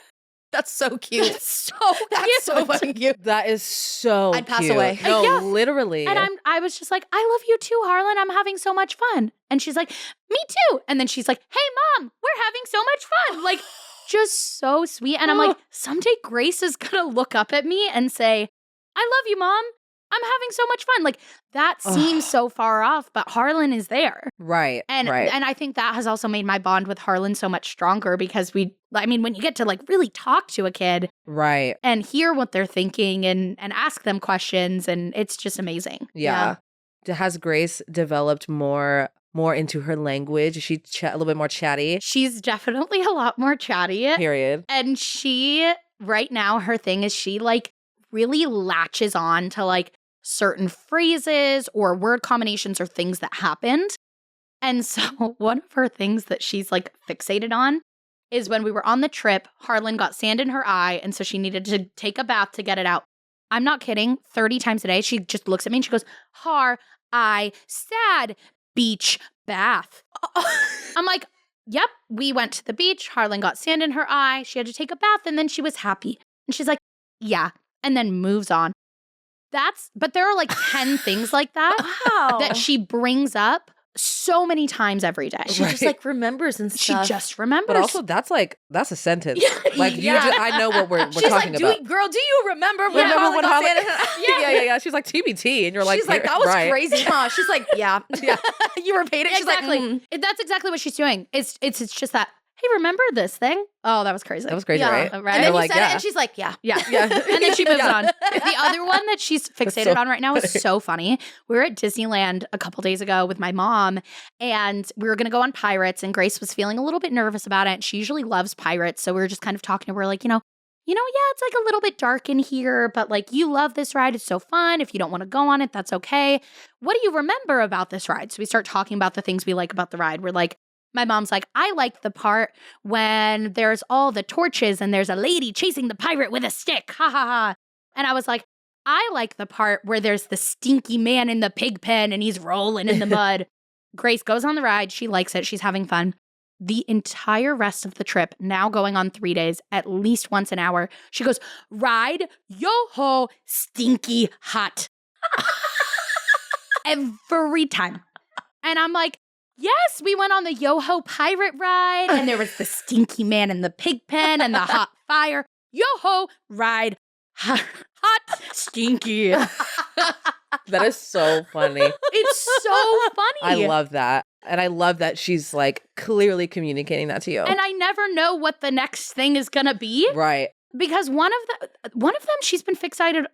That's so cute. It's so That's cute. so fucking cute. That is so I'd pass cute. away. No, Yeah. literally. And I was just like, I love you too, Harlan. I'm having so much fun. And she's like, me too. And then she's like, hey, Mom, we're having so much fun. Like, just so sweet. And I'm like, someday Grace is going to look up at me and say, I love you, Mom. I'm having so much fun. Like, that seems so far off, but Harlan is there. Right. And right. and I think that has also made my bond with Harlan so much stronger because when you get to like really talk to a kid Right. and hear what they're thinking and ask them questions, and it's just amazing. Yeah. Has Grace developed more into her language? Is she a little bit more chatty? She's definitely a lot more chatty. Period. And she, right now, her thing is she like really latches on to like certain phrases or word combinations or things that happened. And so one of her things that she's like fixated on is when we were on the trip, Harlan got sand in her eye. And so she needed to take a bath to get it out. I'm not kidding. 30 times a day, she just looks at me and she goes, I sad beach bath. I'm like, yep, we went to the beach. Harlan got sand in her eye. She had to take a bath and then she was happy. And she's like, yeah. And then moves on. But there are like 10 things like that Wow. that she brings up so many times every day. She just like remembers and She stuff. just remembers. But also, that's a sentence. Yeah. Like, Yeah. I know what we're She's talking like, about. girl, do you remember when Remember Harlan when got Harlan- sand in her yeah. She's like TBT, and you're like, She's like, that was right. crazy, huh? She's like, yeah. Yeah. You repeat it. She's Exactly. like, That's exactly what she's doing. It's just that, hey, remember this thing? Oh, that was crazy. That was crazy, yeah. right? Right. And then You're you like, said yeah. it, and she's like, yeah. Yeah. Yeah. And then she moves Yeah. on. The other one that she's fixated so on right now is so funny. We were at Disneyland a couple days ago with my mom, and we were going to go on Pirates, and Grace was feeling a little bit nervous about it. She usually loves Pirates, so we were just kind of talking to her like, yeah, it's like a little bit dark in here, but like you love this ride. It's so fun. If you don't want to go on it, that's okay. What do you remember about this ride? So we start talking about the things we like about the ride. We're like, my mom's like, I like the part when there's all the torches and there's a lady chasing the pirate with a stick. Ha ha ha. And I was like, I like the part where there's the stinky man in the pig pen and he's rolling in the mud. Grace goes on the ride. She likes it. She's having fun. The entire rest of the trip, now going on 3 days, at least once an hour, she goes, ride, yo-ho, stinky hot. Every time. And I'm like, yes, we went on the Yo-Ho pirate ride, and there was the stinky man in the pig pen and the hot fire. Yo-Ho ride, hot, stinky. That is so funny. It's so funny. I love that. And I love that she's like clearly communicating that to you. And I never know what the next thing is going to be. Right. Because one of them she's been fixated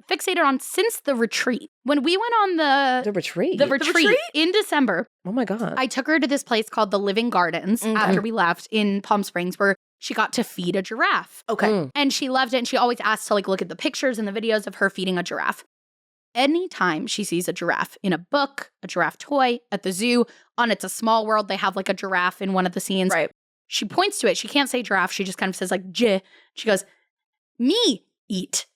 on since the retreat. When we went on The retreat. the retreat in December, Oh my God. I took her to this place called the Living Gardens Okay. after we left in Palm Springs, where she got to feed a giraffe. okay. Mm. And she loved it. And she always asked to like look at the pictures and the videos of her feeding a giraffe. anytime she sees a giraffe in a book, a giraffe toy, at the zoo, on It's a Small World, they have like a giraffe in one of the scenes. Right. She points to it. She can't say giraffe. She just kind of says like, J. She goes, me eat.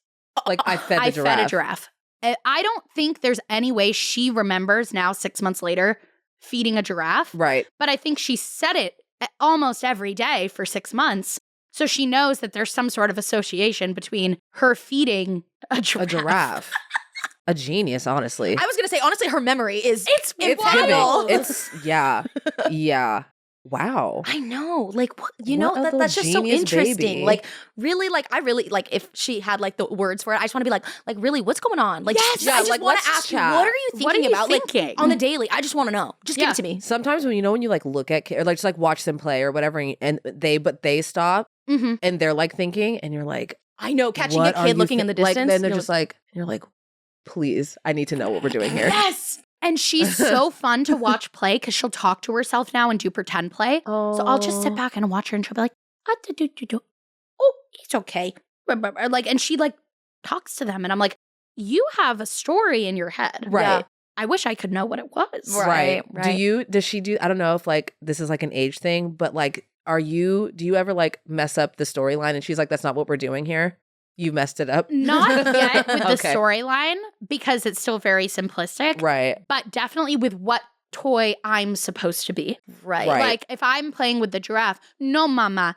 Like I fed the I giraffe. fed a giraffe. I don't think there's any way she remembers now 6 months later feeding a giraffe. Right. But I think she said it almost every day for 6 months. So she knows that there's some sort of association between her feeding a giraffe. A giraffe. A genius, honestly. I was going to say, honestly, her memory is It's wild. giving. It's, yeah. Yeah. Wow. I know. Like, you What know, a little that's just so genius interesting. baby. Like, really, like, I really, like, if she had, like, the words for it, I just want to be like, really, what's going on? Like, Yes. I Yeah, just like, want let's to ask you, chat. what are you thinking What are you about? thinking? Like, on the daily, I just want to know. Just give Yeah. it to me. Sometimes when you like look at or like just like watch them play or whatever, and they stop Mm-hmm. and they're like thinking, and you're like, I know, catching what a are kid you looking in the like, distance. then they're you're just like, you're like, please, I need to know what we're doing here. Yes. And she's so fun to watch play because she'll talk to herself now and do pretend play. So I'll just sit back and watch her and she'll be like, oh, it's okay. Like, and she like talks to them and I'm like, you have a story in your head. Right. Yeah. I wish I could know what it was. Right. Does she do, I don't know if like this is like an age thing, but like, do you ever like mess up the storyline and she's like, that's not what we're doing here? You messed it up? Not yet with the Okay. storyline because it's still very simplistic. Right. But definitely with what toy I'm supposed to be. Right. Right. Like if I'm playing with the giraffe, no mama,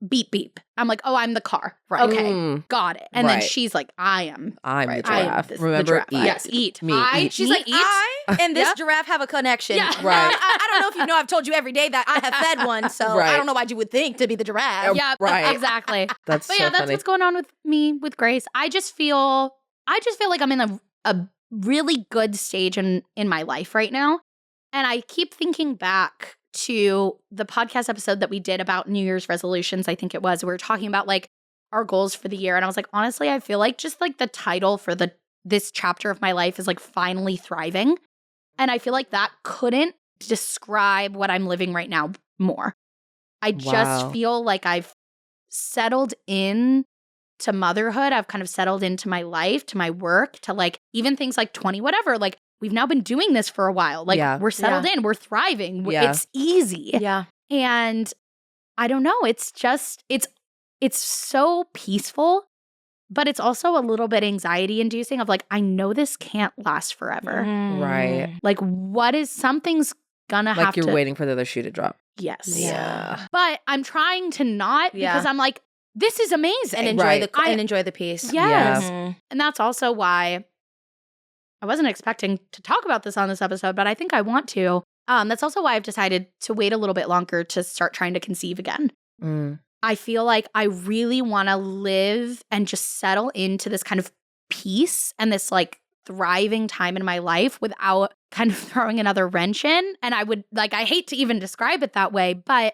beep beep. I'm like, oh, I'm the car. Right. Okay, Mm, got it. And then right. she's like, I am. I'm the Right. I am giraffe. the Remember, giraffe. eat. Yes, eat. Me, I, eat. She's me like, eat. I and this Yeah. giraffe have a connection. Yeah. Right. I don't know if you know, I've told you every day that I have fed one, so Right. I don't know why you would think to be the giraffe. Yeah, Right. exactly. That's But so yeah, that's funny. what's going on with me with Grace. I just feel like I'm in a really good stage in my life right now. And I keep thinking back to the podcast episode that we did about New Year's resolutions, I think it was. We were talking about like our goals for the year. And I was like, honestly, I feel like just like the title for this chapter of my life is like finally thriving. And I feel like that couldn't describe what I'm living right now more. I just Wow. feel like I've settled in to motherhood. I've kind of settled into my life, to my work, to like even things like 20 whatever. Like we've now been doing this for a while. Like Yeah. we're settled in, we're thriving. Yeah. It's easy. Yeah. And I don't know, it's just it's so peaceful, but it's also a little bit anxiety inducing of like I know this can't last forever. Right. Like something's gonna Like have you're to waiting for the other shoe to drop. Yes. Yeah. But I'm trying to not Yeah. because I'm like, this is amazing. And enjoy Right. enjoy the peace. Yes. Mhm. And that's also why I wasn't expecting to talk about this on this episode, but I think I want to. That's also why I've decided to wait a little bit longer to start trying to conceive again. Mm. I feel like I really want to live and just settle into this kind of peace and this like thriving time in my life without kind of throwing another wrench in. And I would like, I hate to even describe it that way, but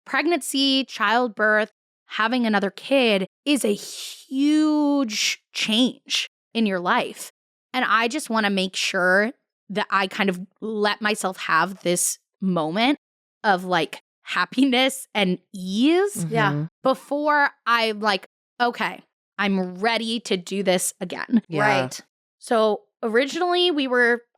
pregnancy, childbirth, having another kid is a huge change in your life. And I just want to make sure that I kind of let myself have this moment of like happiness and ease Yeah. Mhm. before I'm like, okay, I'm ready to do this again. Yeah. Right. So originally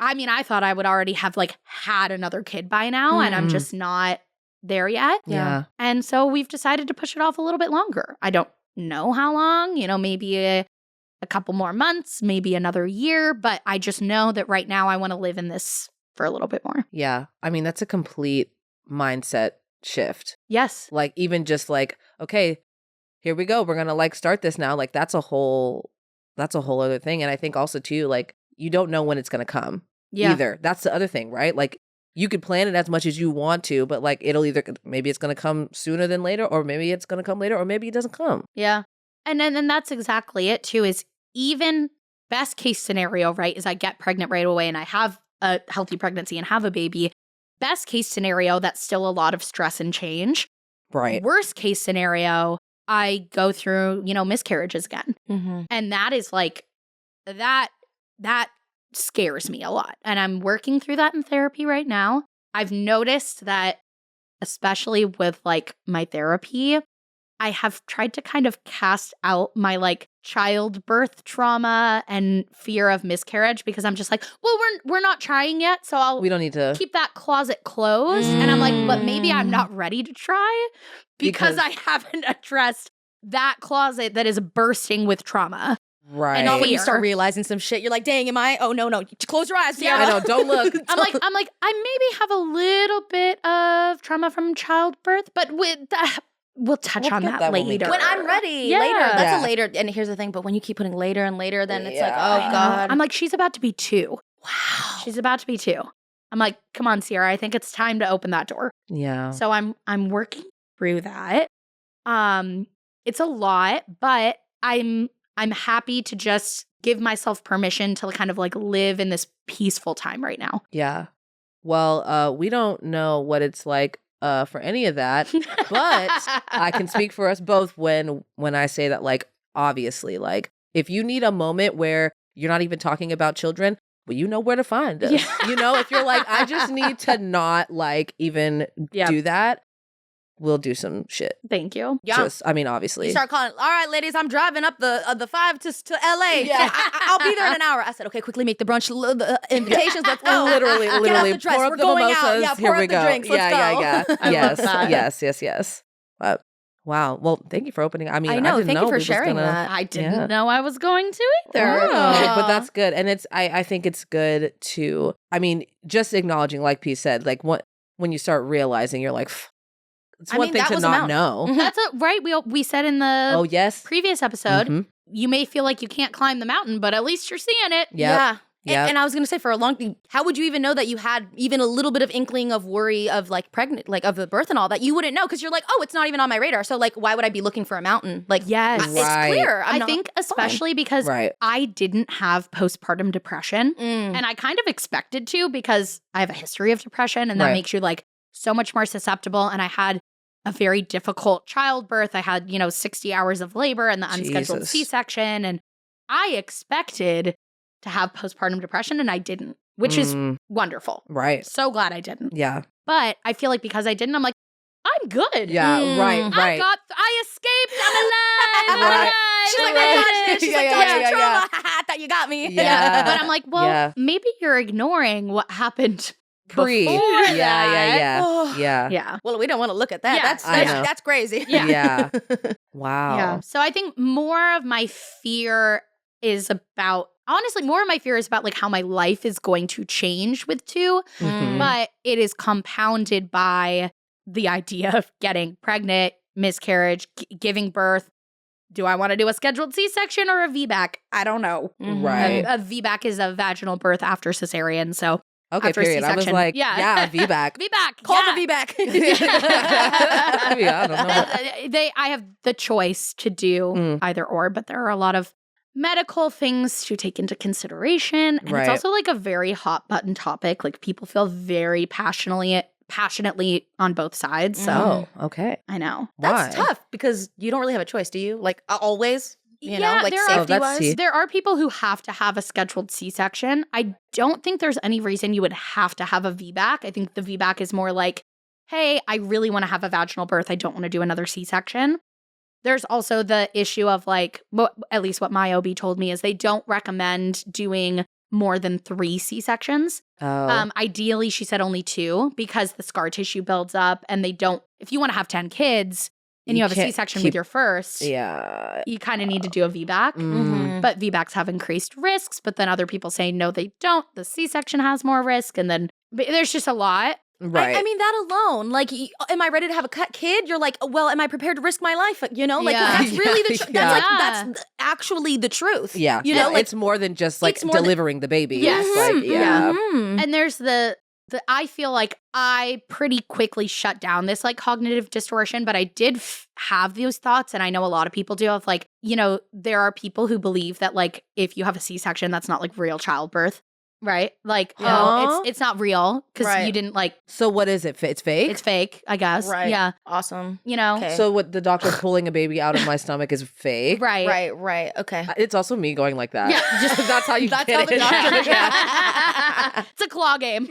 I thought I would already have like had another kid by now and I'm Mhm. just not there yet. Yeah. And so we've decided to push it off a little bit longer. I don't know how long, maybe a couple more months, maybe another year, but I just know that right now I want to live in this for a little bit more. Yeah. I mean, that's a complete mindset shift. Yes. Like even just like, okay, here we go. We're going to like start this now. Like that's a whole other thing. And I think also too, like you don't know when it's going to come either. That's the other thing, right? Like you could plan it as much as you want to, but like it'll either, maybe it's going to come sooner than later, or maybe it's going to come later, or maybe it doesn't come. Yeah. And then that's exactly it too, is even best case scenario, right, is I get pregnant right away and I have a healthy pregnancy and have a baby. Best case scenario, that's still a lot of stress and change. Right. Worst case scenario, I go through, miscarriages again. Mm-hmm. And that is like, that scares me a lot. And I'm working through that in therapy right now. I've noticed that, especially with like my therapy, I have tried to kind of cast out my like childbirth trauma and fear of miscarriage because I'm just like, well, we're not trying yet, so We don't need to keep that closet closed. And I'm like, but maybe I'm not ready to try because I haven't addressed that closet that is bursting with trauma. right. And all when you Fear. start realizing some shit, you're like, dang, am I? Oh, no. Close your eyes, Sierra. I know, don't look. I'm like, I maybe have a little bit of trauma from childbirth, but with that, we'll touch We'll on get that that when we later. get When I'm ready, Yeah. later. That's Yeah. a later. And here's the thing, but when you keep putting later and later, then it's like, Yeah. oh, I know. God. I'm like, she's about to be 2. wow. She's about to be 2. I'm like, come on, Sierra. I think it's time to open that door. Yeah. So I'm working through that. It's a lot, but I'm happy to just give myself permission to kind of like live in this peaceful time right now. Yeah. Well, we don't know what it's like for any of that, but I can speak for us both when I say that, like, obviously, like, if you need a moment where you're not even talking about children, well, you know where to find us. Yeah. You know, if you're like, I just need to not like even Yeah. do that, we'll do some shit. Thank you. Yeah. Just, I mean, obviously. You start calling, all right, ladies, I'm driving up the 5 to LA. Yeah. I'll be there in an hour. I said, okay, quickly make the brunch the invitations. Let's go. Literally, Get out literally. the dress. Pour up We're the going mimosas. out. Yeah, Here pour we up the go. drinks. Let's yeah, go. yeah, I yes, love that. yes. Wow. Well, thank you for opening. I mean, I know. didn't Thank know you we for was sharing gonna- that. I didn't Yeah. know I was going to either. Oh, but that's good. And it's I think it's good to, I mean, just acknowledging, like P said, like when you start realizing, you're like, it's I one mean, thing that to was a not mountain. know. Mhm. That's right. We said in the Oh, yes. previous episode, Mhm. you may feel like you can't climb the mountain, but at least you're seeing it. Yep. Yeah. Yep. And I was going to say, for a long time, how would you even know that you had even a little bit of inkling of worry of like pregnant, like of the birth and all that? You wouldn't know because you're like, oh, it's not even on my radar. So like, why would I be looking for a mountain? Like, Yes. it's Right. clear. I think especially because Right. I didn't have postpartum depression. Mm. And I kind of expected to because I have a history of depression and that Right. makes you like so much more susceptible. And I had a very difficult childbirth. I had, 60 hours of labor and the unscheduled Jesus. C-section. And I expected to have postpartum depression and I didn't, which is wonderful. Right. So glad I didn't. Yeah. But I feel like because I didn't, I'm like, I'm good. Yeah. Mm. Right. I escaped. I'm alive. Right. Alive. She's like, Right. I got you. She's like, Yeah. trauma. I thought you got me. Yeah. But I'm like, well, Yeah. maybe you're ignoring what happened Pre. before Yeah. that. Oh. Yeah. Yeah. Well, we don't want to look at that. Yeah, I know. That's crazy. Yeah. Yeah. Wow. Yeah. So I think more of my fear is about, honestly, more of my fear is about like how my life is going to change with 2, Mhm. but it is compounded by the idea of getting pregnant, miscarriage, giving birth. Do I want to do a scheduled C-section or a VBAC? I don't know. Mhm. Right. A VBAC is a vaginal birth after cesarean. So Okay, After a period. I was C-section. like, Yeah. VBAC. VBAC. Call yeah. the VBAC. Yeah, I don't know. I have the choice to do either or, but there are a lot of medical things to take into consideration. And Right. it's also like a very hot button topic. Like people feel very passionately on both sides. So Oh, okay. I know. That's Why? tough because you don't really have a choice, do you? Like always, you know, like there Oh, are, safety that's wise. tea. there are people who have to have a scheduled C-section. I don't think there's any reason you would have to have a VBAC. I think the VBAC is more like, hey, I really want to have a vaginal birth. I don't want to do another C-section. There's also the issue of like, at least what my OB told me is they don't recommend doing more than 3 C-sections. Oh. Ideally, she said only 2 because the scar tissue builds up and they don't, if you want to have 10 kids and you have a can't C-section keep- with your first, Yeah. you kind of need to do a VBAC. Mhm. But VBACs have increased risks, but then other people say, no, they don't. The C-section has more risk. And then but there's just a lot. Right. I mean, that alone, like, am I ready to have a kid? You're like, well, am I prepared to risk my life? You know, like, Yeah. that's really the truth. Yeah. That's actually the truth. yeah. You know, like, it's more than just like it's more than- delivering the baby. Yes. It's like, yeah. Mhm. And there's the I feel like I pretty quickly shut down this like cognitive distortion, but I did have those thoughts. And I know a lot of people do of like, there are people who believe that like if you have a C-section, that's not like real childbirth. Right? Like, Yeah. it's not real because Right. you didn't like, So what is it? It's fake? it's fake, I guess. Right. Yeah. Awesome. Okay. So what the doctor pulling a baby out of my stomach is fake? Right. Right. Okay. It's also me going like that. Yeah, just that's how you That's get how the it. doctor- Yeah. It's a claw game.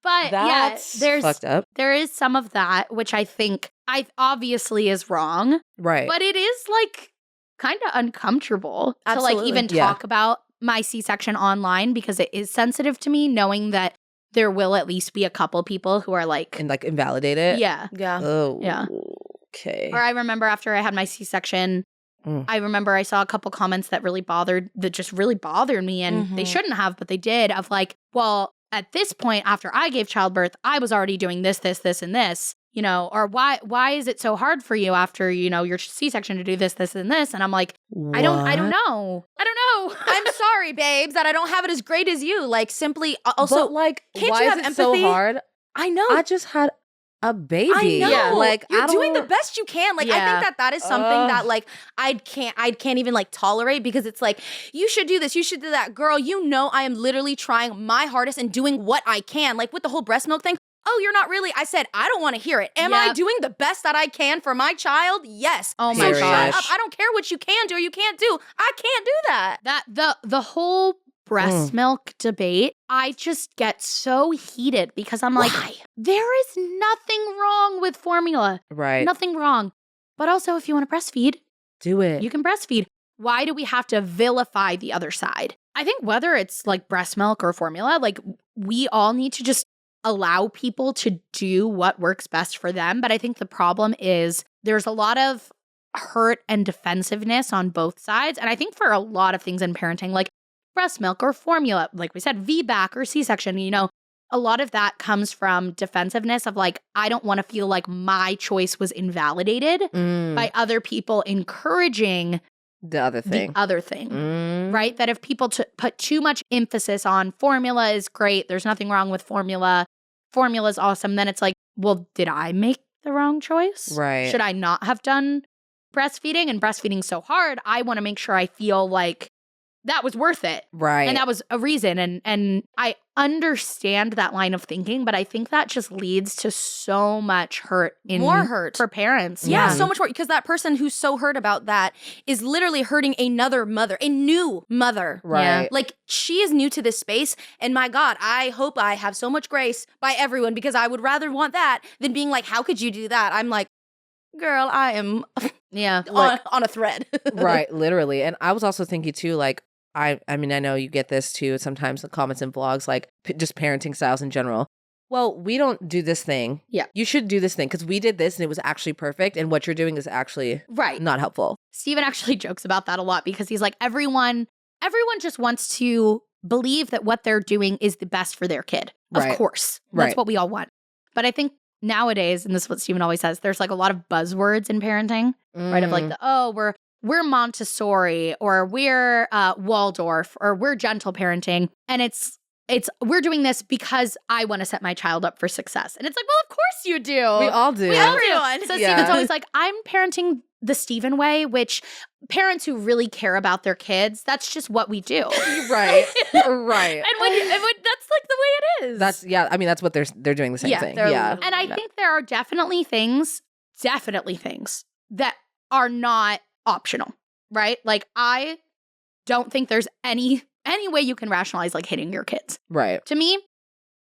But That's there's fucked up. there is some of that which I think obviously is wrong, Right. but it is like kind of uncomfortable to like Absolutely. even talk about my C-section online because it is sensitive to me, knowing that there will at least be a couple people who are like, And like invalidate it. yeah. Oh. Yeah. Okay. Or I remember after I had my C-section, I remember I saw a couple comments that just really bothered me, and they shouldn't have, but they did, of like, well, at this point, after I gave childbirth, I was already doing this, this, this, and this, you know, or why is it so hard for you after, you know, your C-section to do this, this, and this? And I'm like, I don't know. I'm sorry, babes, that I don't have it as great as you. Like, simply, also, but like, can't why you is have it empathy? so hard? I know. I just had a baby. I know. Yeah. Like, You're I doing the don't- best you can. Like, I Yeah. think that is something that like I can't even like tolerate, because it's like, you should do this, you should do that. Girl, you know I am literally trying my hardest and doing what I can. Like with the whole breast milk thing. Oh, you're not really. I said, I don't want to hear it. Am I Yep. doing the best that I can for my child? Yes. Oh So my Period. shut gosh. up. I don't care what you can do or you can't do. I can't do that. That the whole breast milk debate, I just get so heated because I'm like, Why? there is nothing wrong with formula. Right. Nothing wrong. But also, if you want to breastfeed, Do it. you can breastfeed. Why do we have to vilify the other side? I think whether it's like breast milk or formula, like we all need to just allow people to do what works best for them. But I think the problem is there's a lot of hurt and defensiveness on both sides. And I think for a lot of things in parenting, like breast milk or formula, like we said, VBAC or C-section, you know, a lot of that comes from defensiveness of like, I don't want to feel like my choice was invalidated by other people encouraging the other thing. the other thing. Mm. Right? That if people put too much emphasis on formula is great, there's nothing wrong with formula, formula is awesome, then it's like, well, did I make the wrong choice? Right. Should I not have done breastfeeding? And breastfeeding so hard, I want to make sure I feel like that was worth it. Right. And that was a reason. And I understand that line of thinking, but I think that just leads to so much hurt More hurt. for parents. Yeah, Mhm. so much more, because that person who's so hurt about that is literally hurting another mother, a new mother. Right. Like, she is new to this space, and my God, I hope I have so much grace by everyone, because I would rather want that than being like, how could you do that? I'm like, girl, I am Yeah. on a thread. Right. Literally. And I was also thinking too, like, I mean, I know you get this too sometimes in comments and vlogs, like just parenting styles in general. Well, we don't do this thing. Yeah. You should do this thing because we did this and it was actually perfect. And what you're doing is actually Right. not helpful. Steven actually jokes about that a lot because he's like, everyone just wants to believe that what they're doing is the best for their kid. Right. Of course. That's Right. what we all want. But I think nowadays, and this is what Steven always says, there's like a lot of buzzwords in parenting, right? Of like, we're Montessori, or we're Waldorf, or we're gentle parenting. And it's we're doing this because I want to set my child up for success. And it's like, well, of course you do. We all do. We all do. Everyone. So Yeah. Steven's always like, I'm parenting the Steven way, which parents who really care about their kids, that's just what we do. Right. Right. And when that's like the way it is. That's I mean, that's what they're doing the same Yeah, thing. they're Yeah. And I think there are definitely things that are not optional, right? Like, I don't think there's any way you can rationalize like hitting your kids. Right. To me,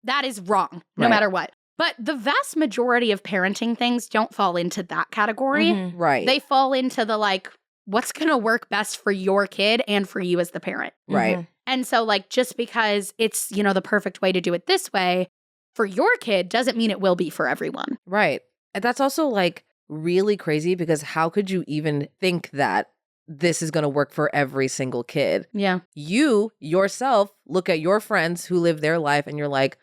that is wrong, no Right. matter what. But the vast majority of parenting things don't fall into that category. Mhm. Right. They fall into the like, what's going to work best for your kid and for you as the parent. right. Mhm. And so, like, just because it's, you know, the perfect way to do it this way for your kid doesn't mean it will be for everyone. Right. And that's also like really crazy because how could you even think that this is going to work for every single kid? Yeah. You yourself look at your friends who live their life and you're like,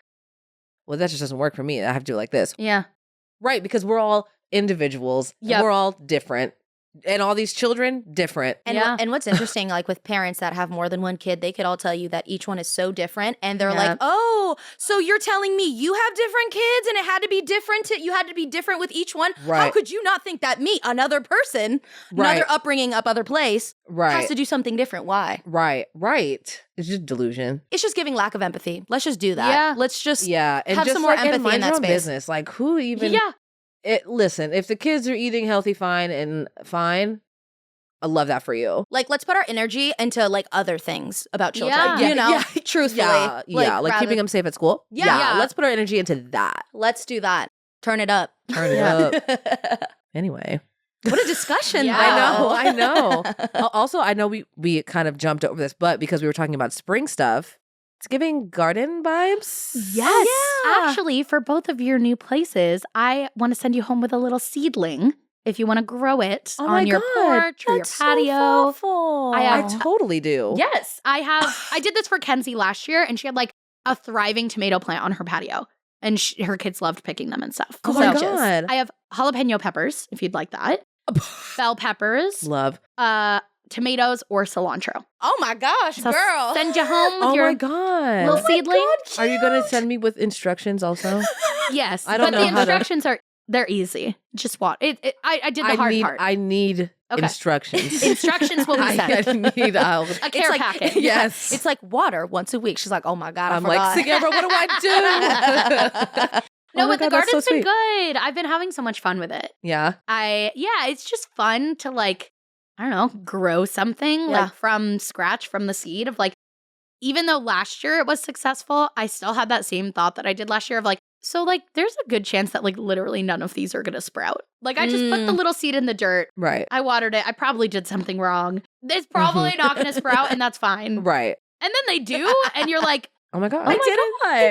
well, that just doesn't work for me. I have to do it like this. Yeah. Right. Because we're all individuals. and Yep. We're all different. And all these children, different. And, Yeah. and what's interesting, like with parents that have more than one kid, they could all tell you that each one is so different. And they're Yeah. like, oh, so you're telling me you have different kids and it had to be different. You had to be different with each one. How Right. could you not think that me, another person, Right. another upbringing, other place, Right. has to do something different? Why? Right. Right. It's just delusion. It's just giving lack of empathy. Let's just do that. Yeah. Let's just Yeah. And have just some more like, and empathy in mind that your own space. business. Like who even Yeah. listen, if the kids are eating healthy, fine. I love that for you. like, let's put our energy into like other things about children. Yeah. You know, Yeah. truthfully. Yeah. Like rather- keeping them safe at school. Yeah. Let's put our energy into that. Let's do that. Turn it up. Turn it up. Anyway. What a discussion. Yeah. though. I know. Also, I know we kind of jumped over this, but because we were talking about spring stuff, it's giving garden vibes. Yes. yeah. Actually, for both of your new places, I want to send you home with a little seedling if you want to grow it Oh my on your God, porch or your That's so patio. thoughtful. I I have- totally do. Yes, I did this for Kenzie last year, and she had like a thriving tomato plant on her patio, and her kids loved picking them and stuff. Oh my So, God. I have jalapeno peppers, if you'd like that, bell peppers, Love. tomatoes, or cilantro. Oh my gosh, So girl. send you home with Oh your my God. little seedling. Are you going to send me with instructions also? Yes, I don't but know the how to- instructions they're easy. Just watch it. I did the hard part. I need Okay. instructions. Instructions will be sent. I need A care like, packet. Yes. It's like water once a week. She's like, oh my God, I I'm forgot. like, Sierra, what do I do? No, Oh my but the God, that's garden's so been sweet. good. I've been having so much fun with it. Yeah. It's just fun to like, I don't know, grow something Yeah. like from scratch, from the seed of like, even though last year it was successful, I still had that same thought that I did last year of like, so like there's a good chance that like literally none of these are going to sprout. Like I just put the little seed in the dirt. Right. I watered it. I probably did something wrong. It's probably not going to sprout and that's fine. Right. And then they do and you're like, Oh my God. I did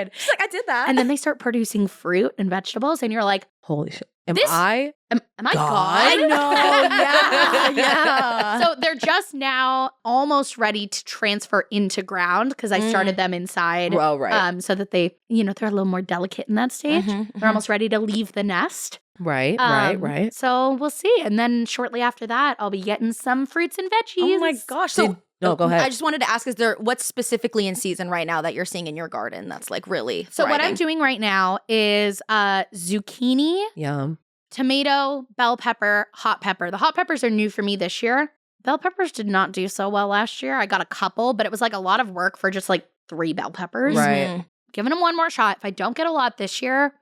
it. She's like, I did that. and then they start producing fruit and vegetables and you're like, Holy shit. Am This- I? am I God? God? I know. Yeah. So they're just now almost ready to transfer into ground because I started them inside. Well, right. So that they, they're a little more delicate in that stage. They're almost ready to leave the nest. Right. Um, Right. So we'll see. And then shortly after that, I'll be getting some fruits and veggies. Oh my gosh. So No, go ahead. I just wanted to ask, what's specifically in season right now that you're seeing in your garden that's like really So what I'm thriving? doing right now is zucchini, Yum. tomato, bell pepper, hot pepper. The hot peppers are new for me this year. Bell peppers did not do so well last year. I got a couple, but it was like a lot of work for just like 3 bell peppers. Right. Mhm. Giving them one more shot. If I don't get a lot this year,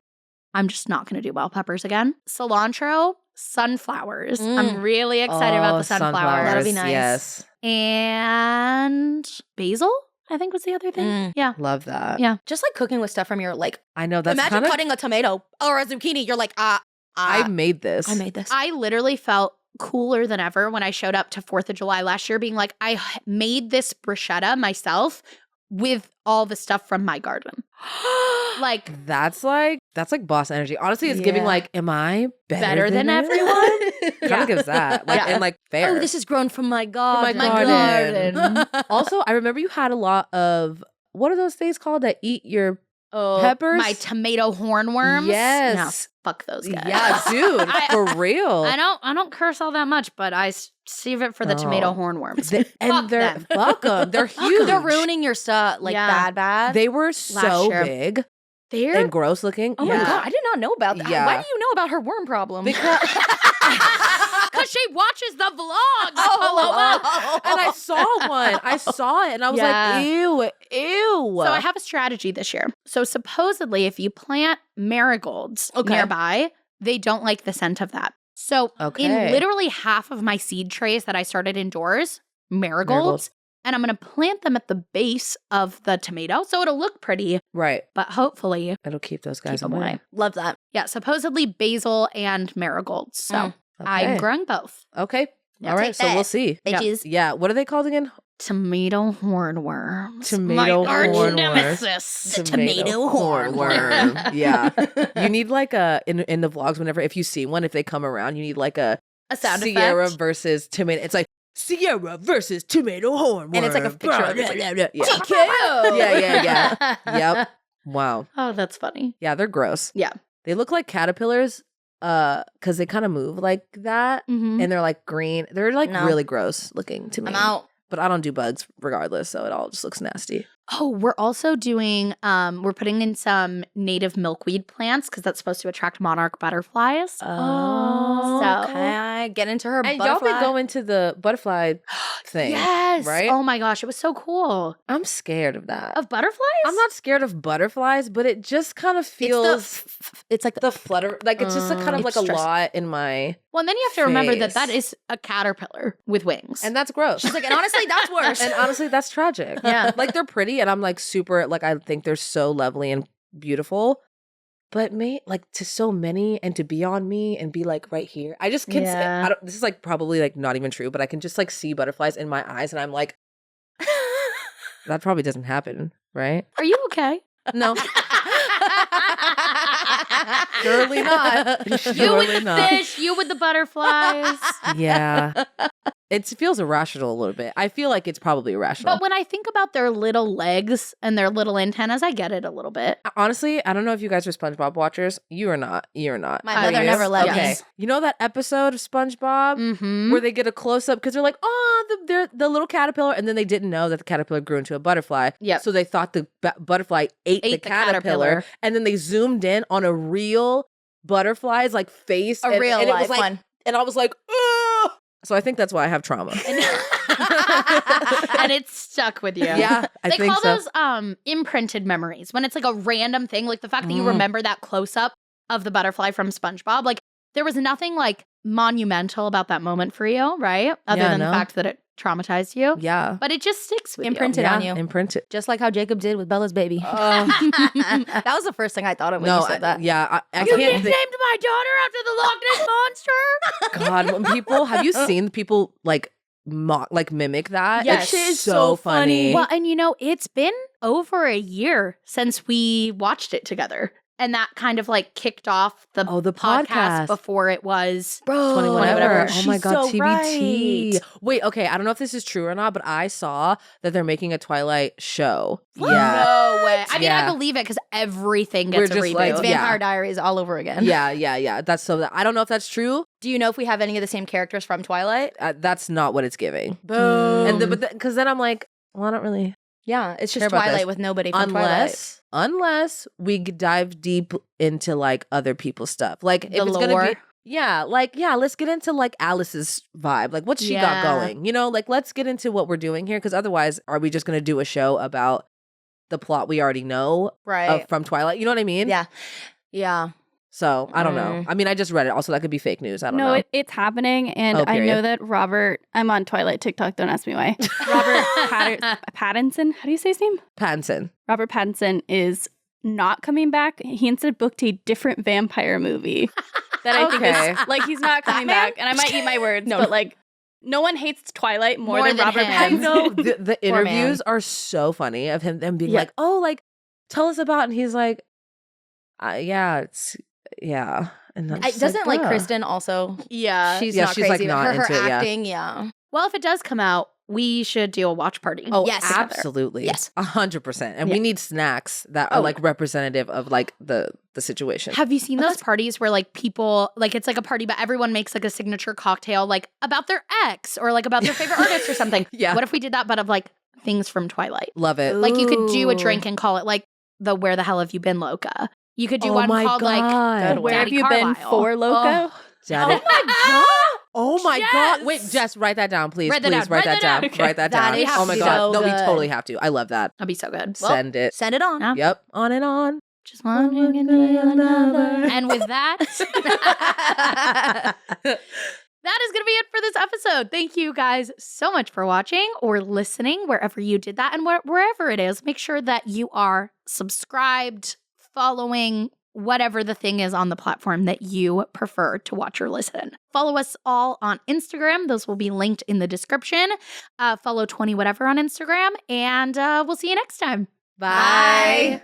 I'm just not going to do bell peppers again. Cilantro, sunflowers. I'm really excited about the sunflowers. That'll be nice. Yes. And basil, I think was the other thing. Mm. Yeah. Love that. Yeah. Just like cooking with stuff from your like, I know that's imagine kind of. cutting a tomato or a zucchini. You're like, I made this. I made this. I literally felt cooler than ever when I showed up to 4th of July last year being like, I made this bruschetta myself with all the stuff from my garden. Like That's like boss energy. Honestly, it's giving Yeah. like, am I better than everyone? everyone? Kind of gives that. Like, Yeah. and like fair. Oh, this is grown from my garden. my garden. Oh, Also, I remember you had a lot of, what are those things called that eat your Oh, peppers? my tomato hornworms. Yes. No, fuck those guys. Yeah, dude, I- for real. I don't curse all that much, but I save it for the tomato Oh. hornworms. And Fuck they're them. fuck them. They're huge. They're ruining your stuff like Yeah. bad. They were so year. big They're and gross looking. Oh my Yeah. God, I did not know about that. Yeah. Why do you know about her worm problem? Because because she watches the vlogs. Paloma. and I saw one. I saw it and I was Yeah. like, ew, ew. So I have a strategy this year. So supposedly, if you plant marigolds Okay. nearby, they don't like the scent of that. So Okay. in literally half of my seed trays that I started indoors, marigolds. And I'm going to plant them at the base of the tomato. So it'll look pretty, right. but hopefully It'll keep those guys keep them away. away. Love that. Yeah, supposedly basil and marigolds. So Mm. I'm Okay. growing both. Okay. Now All right. take So we'll that. see. Yeah. Bitches. Yeah. What are they called again? Tomato hornworms. Tomato My arch hornworms. nemesis. The tomato hornworm. Yeah. You need like a in the vlogs, whenever if you see one, if they come around, you need like a A sound Sierra effect. versus tomato. It's like Sierra versus tomato hornworm. And it's like a picture of it. Yeah. TKO. Yeah. Yep. Wow. Oh, that's funny. Yeah, they're gross. Yeah. They look like caterpillars because they kind of move like that. Mm-hmm. And they're like green. They're like No. really gross looking to me. I'm out. But I don't do bugs regardless, so it all just looks nasty. Oh, we're also doing, we're putting in some native milkweed plants because that's supposed to attract monarch butterflies. Oh, So- okay. Get into her And butterfly. y'all been going to the butterfly thing. Yes. right? Oh my gosh, it was so cool. I'm scared of that. Of butterflies? I'm not scared of butterflies, but it just kind of feels It's like the flutter. Like it's just a kind of It's like a stressful. lot in my, Well, and then you have to remember that that face. is a caterpillar with wings. and that's gross. she's like, and honestly, that's worse. and honestly, that's tragic. Yeah. Like they're pretty, and I'm like super. Like I think they're so lovely and beautiful. But like to so many and to be on me and be like right here. I just can Yeah. this is like probably like not even true, but I can just like see butterflies in my eyes and I'm like, that probably doesn't happen, right? Are you okay? No. Surely not. You with Surely the not. fish, you with the butterflies. Yeah. It feels irrational a little bit. I feel like it's probably irrational. But when I think about their little legs and their little antennas, I get it a little bit. Honestly, I don't know if you guys are SpongeBob watchers. You are not. You're not. My Are mother you? never let Okay. me. You know that episode of SpongeBob Mm-hmm. where they get a close up because they're like, oh, they're the little caterpillar, and then they didn't know that the caterpillar grew into a butterfly. Yep. So they thought the butterfly ate the caterpillar, and then they zoomed in on a real butterfly's like face, A real and it life was like, one. and I was like, ugh. So I think that's why I have trauma. And it's stuck with you. Yeah, I They think call so. those imprinted memories when it's like a random thing, like the fact that you remember that close up of the butterfly from SpongeBob. Like there was nothing like monumental about that moment for you, right? Other Yeah, than no. the fact that it traumatized you. Yeah. But it just sticks with Imprinted you. on you. Imprinted. Just like how Jacob did with Bella's baby. that was the first thing I thought of when No, you said that. I You can't nicknamed think. my daughter after the Loch Ness Monster? God, when people have you seen people like mimic that? Yes. It's Shit is so so funny. funny. Well, and it's been over a year since we watched it together. And that kind of like kicked off the podcast before it was Bro, 20 whatever. whatever. Oh she's my god, so TBT. right. Wait, okay, I don't know if this is true or not, but I saw that they're making a Twilight show. What? Yeah. No way. I mean, Yeah. I believe it because everything We're gets a just reboot. like- It's Yeah. Vampire Diaries all over again. Yeah. That's so. I don't know if that's true. Do you know if we have any of the same characters from Twilight? That's not what it's giving. Boom. And because then I'm like, well, I don't really. Yeah, it's Care just about this. Twilight with nobody from Twilight. Unless we dive deep into like other people's stuff, like if The it's gonna lore. be, let's get into like Alice's vibe, like what she got Yeah. going, like let's get into what we're doing here, because otherwise, are we just gonna do a show about the plot we already know Right. from Twilight? You know what I mean? Yeah. Yeah. So I don't know. I mean, I just read it. Also, that could be fake news. I don't No, know. it's happening, and Oh, I period. know that Robert. I'm on Twilight TikTok. Don't ask me why. Robert Pattinson. How do you say his name? Pattinson. Robert Pattinson is not coming back. He instead booked a different vampire movie that I think Okay. is like he's not coming Batman? back. And I might eat my words, No. but like no one hates Twilight more than Robert him. I Pattinson. know the Poor man. interviews are so funny of them being Yeah. like, "Oh, like tell us about," and he's like, yeah." And I'm just Doesn't like "Bruh." Kristen also? Yeah. She's Yeah, not she's, like, crazy. not her into it, yeah. acting, yeah. Well, if it does come out, we should do a watch party. Oh, Yes. absolutely. Yes. 100%. And Yeah. we need snacks that are Oh. like representative of like the situation. Have you seen those parties where like people like it's like a party, but everyone makes like a signature cocktail like about their ex or like about their favorite artist or something? Yeah. What if we did that, but of like things from Twilight? Love it. Like you could do a Ooh. drink and call it like the Where the Hell Have You Been Loca? You could do Oh one my called like God. Where have Daddy you been Carlisle. for Loco? Daddy. Oh my God. Yes. Wait, Jess, write that down, please. Write that Please down. write Write that that down. down. Write that That down. is Oh my so God. No, we good. totally have to. I love that. That'd be so good. Send it. Send it on. Yeah. Yep. On and on. Just one drink and another. And with that, that is going to be it for this episode. Thank you guys so much for watching or listening wherever you did that. And wherever it is, make sure that you are subscribed, following, whatever the thing is on the platform that you prefer to watch or listen. Follow us all on Instagram. Those will be linked in the description. Follow 20whatever on Instagram. And we'll see you next time. Bye.